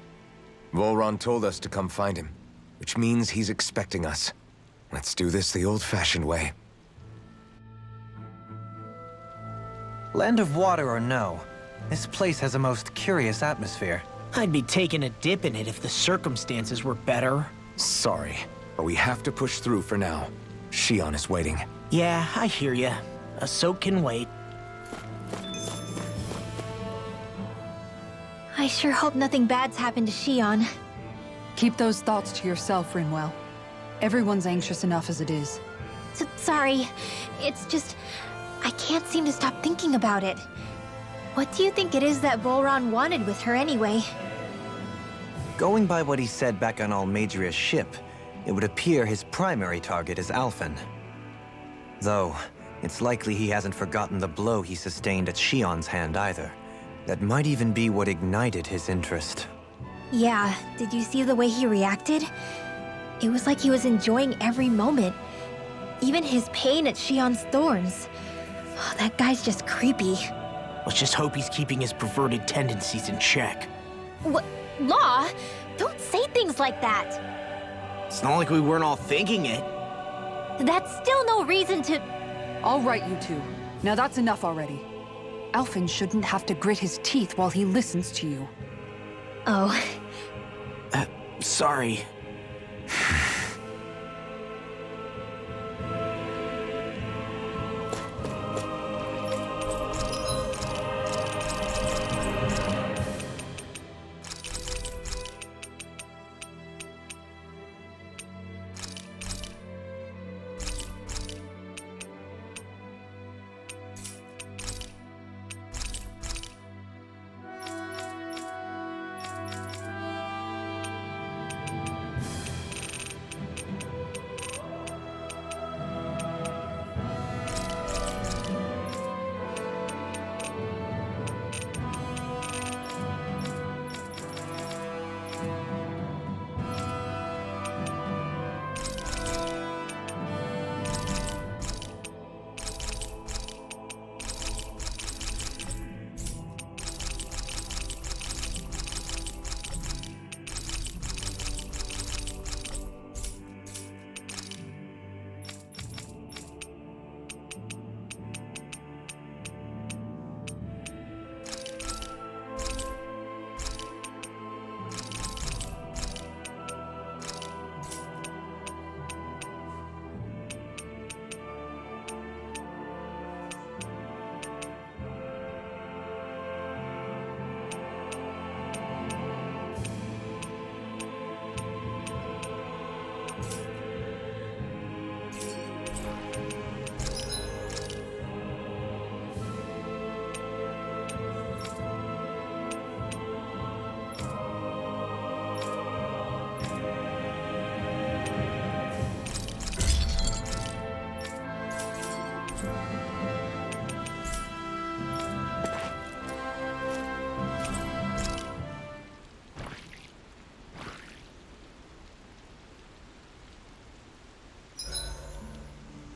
Volron told us to come find him, which means he's expecting us. Let's do this the old-fashioned way.
Land of water or no, this place has a most curious atmosphere.
I'd be taking a dip in it if the circumstances were better.
Sorry, but we have to push through for now. Shion is waiting.
Yeah, I hear ya. A soak can wait.
I sure hope nothing bad's happened to Shion.
Keep those thoughts to yourself, Rinwell. Everyone's anxious enough as it is.
Sorry. It's just... I can't seem to stop thinking about it. What do you think it is that Volron wanted with her anyway?
Going by what he said back on Almadria's ship, it would appear his primary target is Alphen. Though, it's likely he hasn't forgotten the blow he sustained at Shion's hand either. That might even be what ignited his interest.
Yeah, did you see the way he reacted? It was like he was enjoying every moment. Even his pain at Shion's thorns. Oh, that guy's just creepy.
Let's just hope he's keeping his perverted tendencies in check.
What? Law? Don't say things like that.
It's not like we weren't all thinking it.
That's still no reason to...
All right, you two. Now that's enough already. Alphen shouldn't have to grit his teeth while he listens to you.
Oh.
Sorry.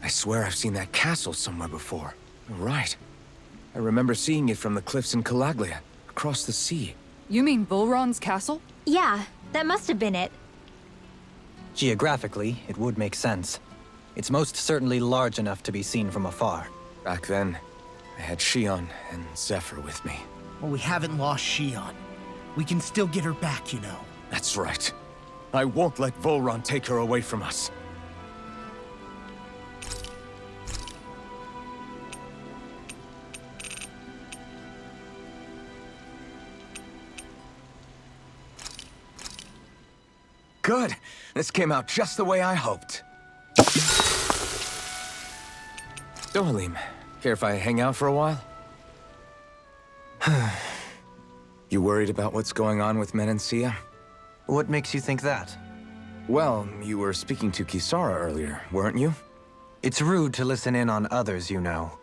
I swear I've seen that castle somewhere before. Right. I remember seeing it from the cliffs in Calaglia, across the sea.
You mean Volron's castle?
Yeah, that must have been it.
Geographically, it would make sense. It's most certainly large enough to be seen from afar.
Back then, I had Shion and Zephyr with me.
Well, we haven't lost Shion. We can still get her back, you know.
That's right. I won't let Volron take her away from us. Good. This came out just the way I hoped. So, Halim, care if I hang out for a while? You worried about what's going on with Menancia?
What makes you think that?
Well, you were speaking to Kisara earlier, weren't you?
It's rude to listen in on others, you know.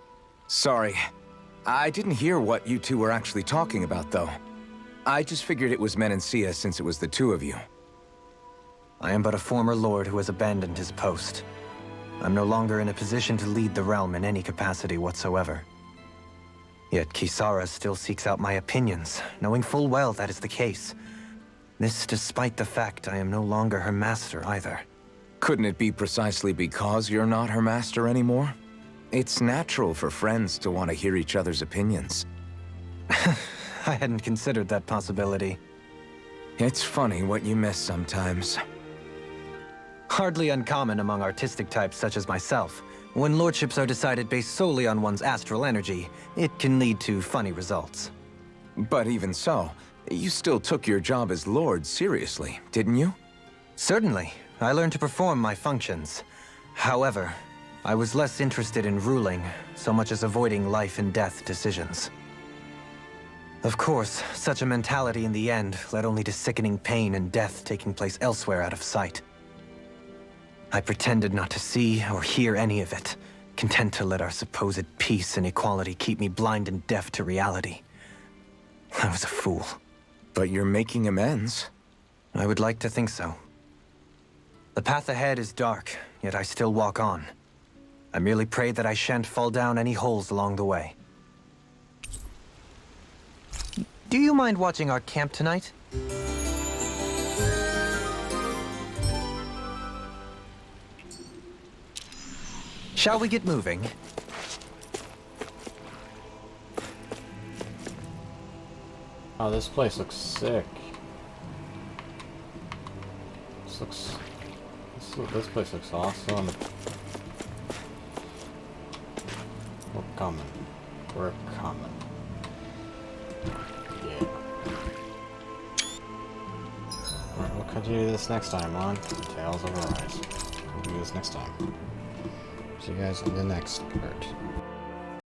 Sorry. I didn't hear what you two were actually talking about, though. I just figured it was Menancia since it was the two of you.
I am but a former lord who has abandoned his post. I'm no longer in a position to lead the realm in any capacity whatsoever. Yet Kisara still seeks out my opinions, knowing full well that is the case. This despite the fact I am no longer her master either.
Couldn't it be precisely because you're not her master anymore? It's natural for friends to want to hear each other's opinions.
I hadn't considered that possibility.
It's funny what you miss sometimes.
Hardly uncommon among artistic types such as myself. When lordships are decided based solely on one's astral energy, it can lead to funny results.
But even so, you still took your job as lord seriously, didn't you?
Certainly. I learned to perform my functions. However, I was less interested in ruling, so much as avoiding life and death decisions. Of course, such a mentality in the end led only to sickening pain and death taking place elsewhere out of sight. I pretended not to see or hear any of it, content to let our supposed peace and equality keep me blind and deaf to reality. I was a fool.
But you're making amends.
I would like to think so. The path ahead is dark, yet I still walk on. I merely pray that I shan't fall down any holes along the way. Do you mind watching our camp tonight? Shall we get moving?
Oh, this place looks sick. This place looks awesome. We're coming. We're coming. Yeah. Alright, we'll continue this next time on Tales of Arise. We'll do this next time. See you guys in the next part.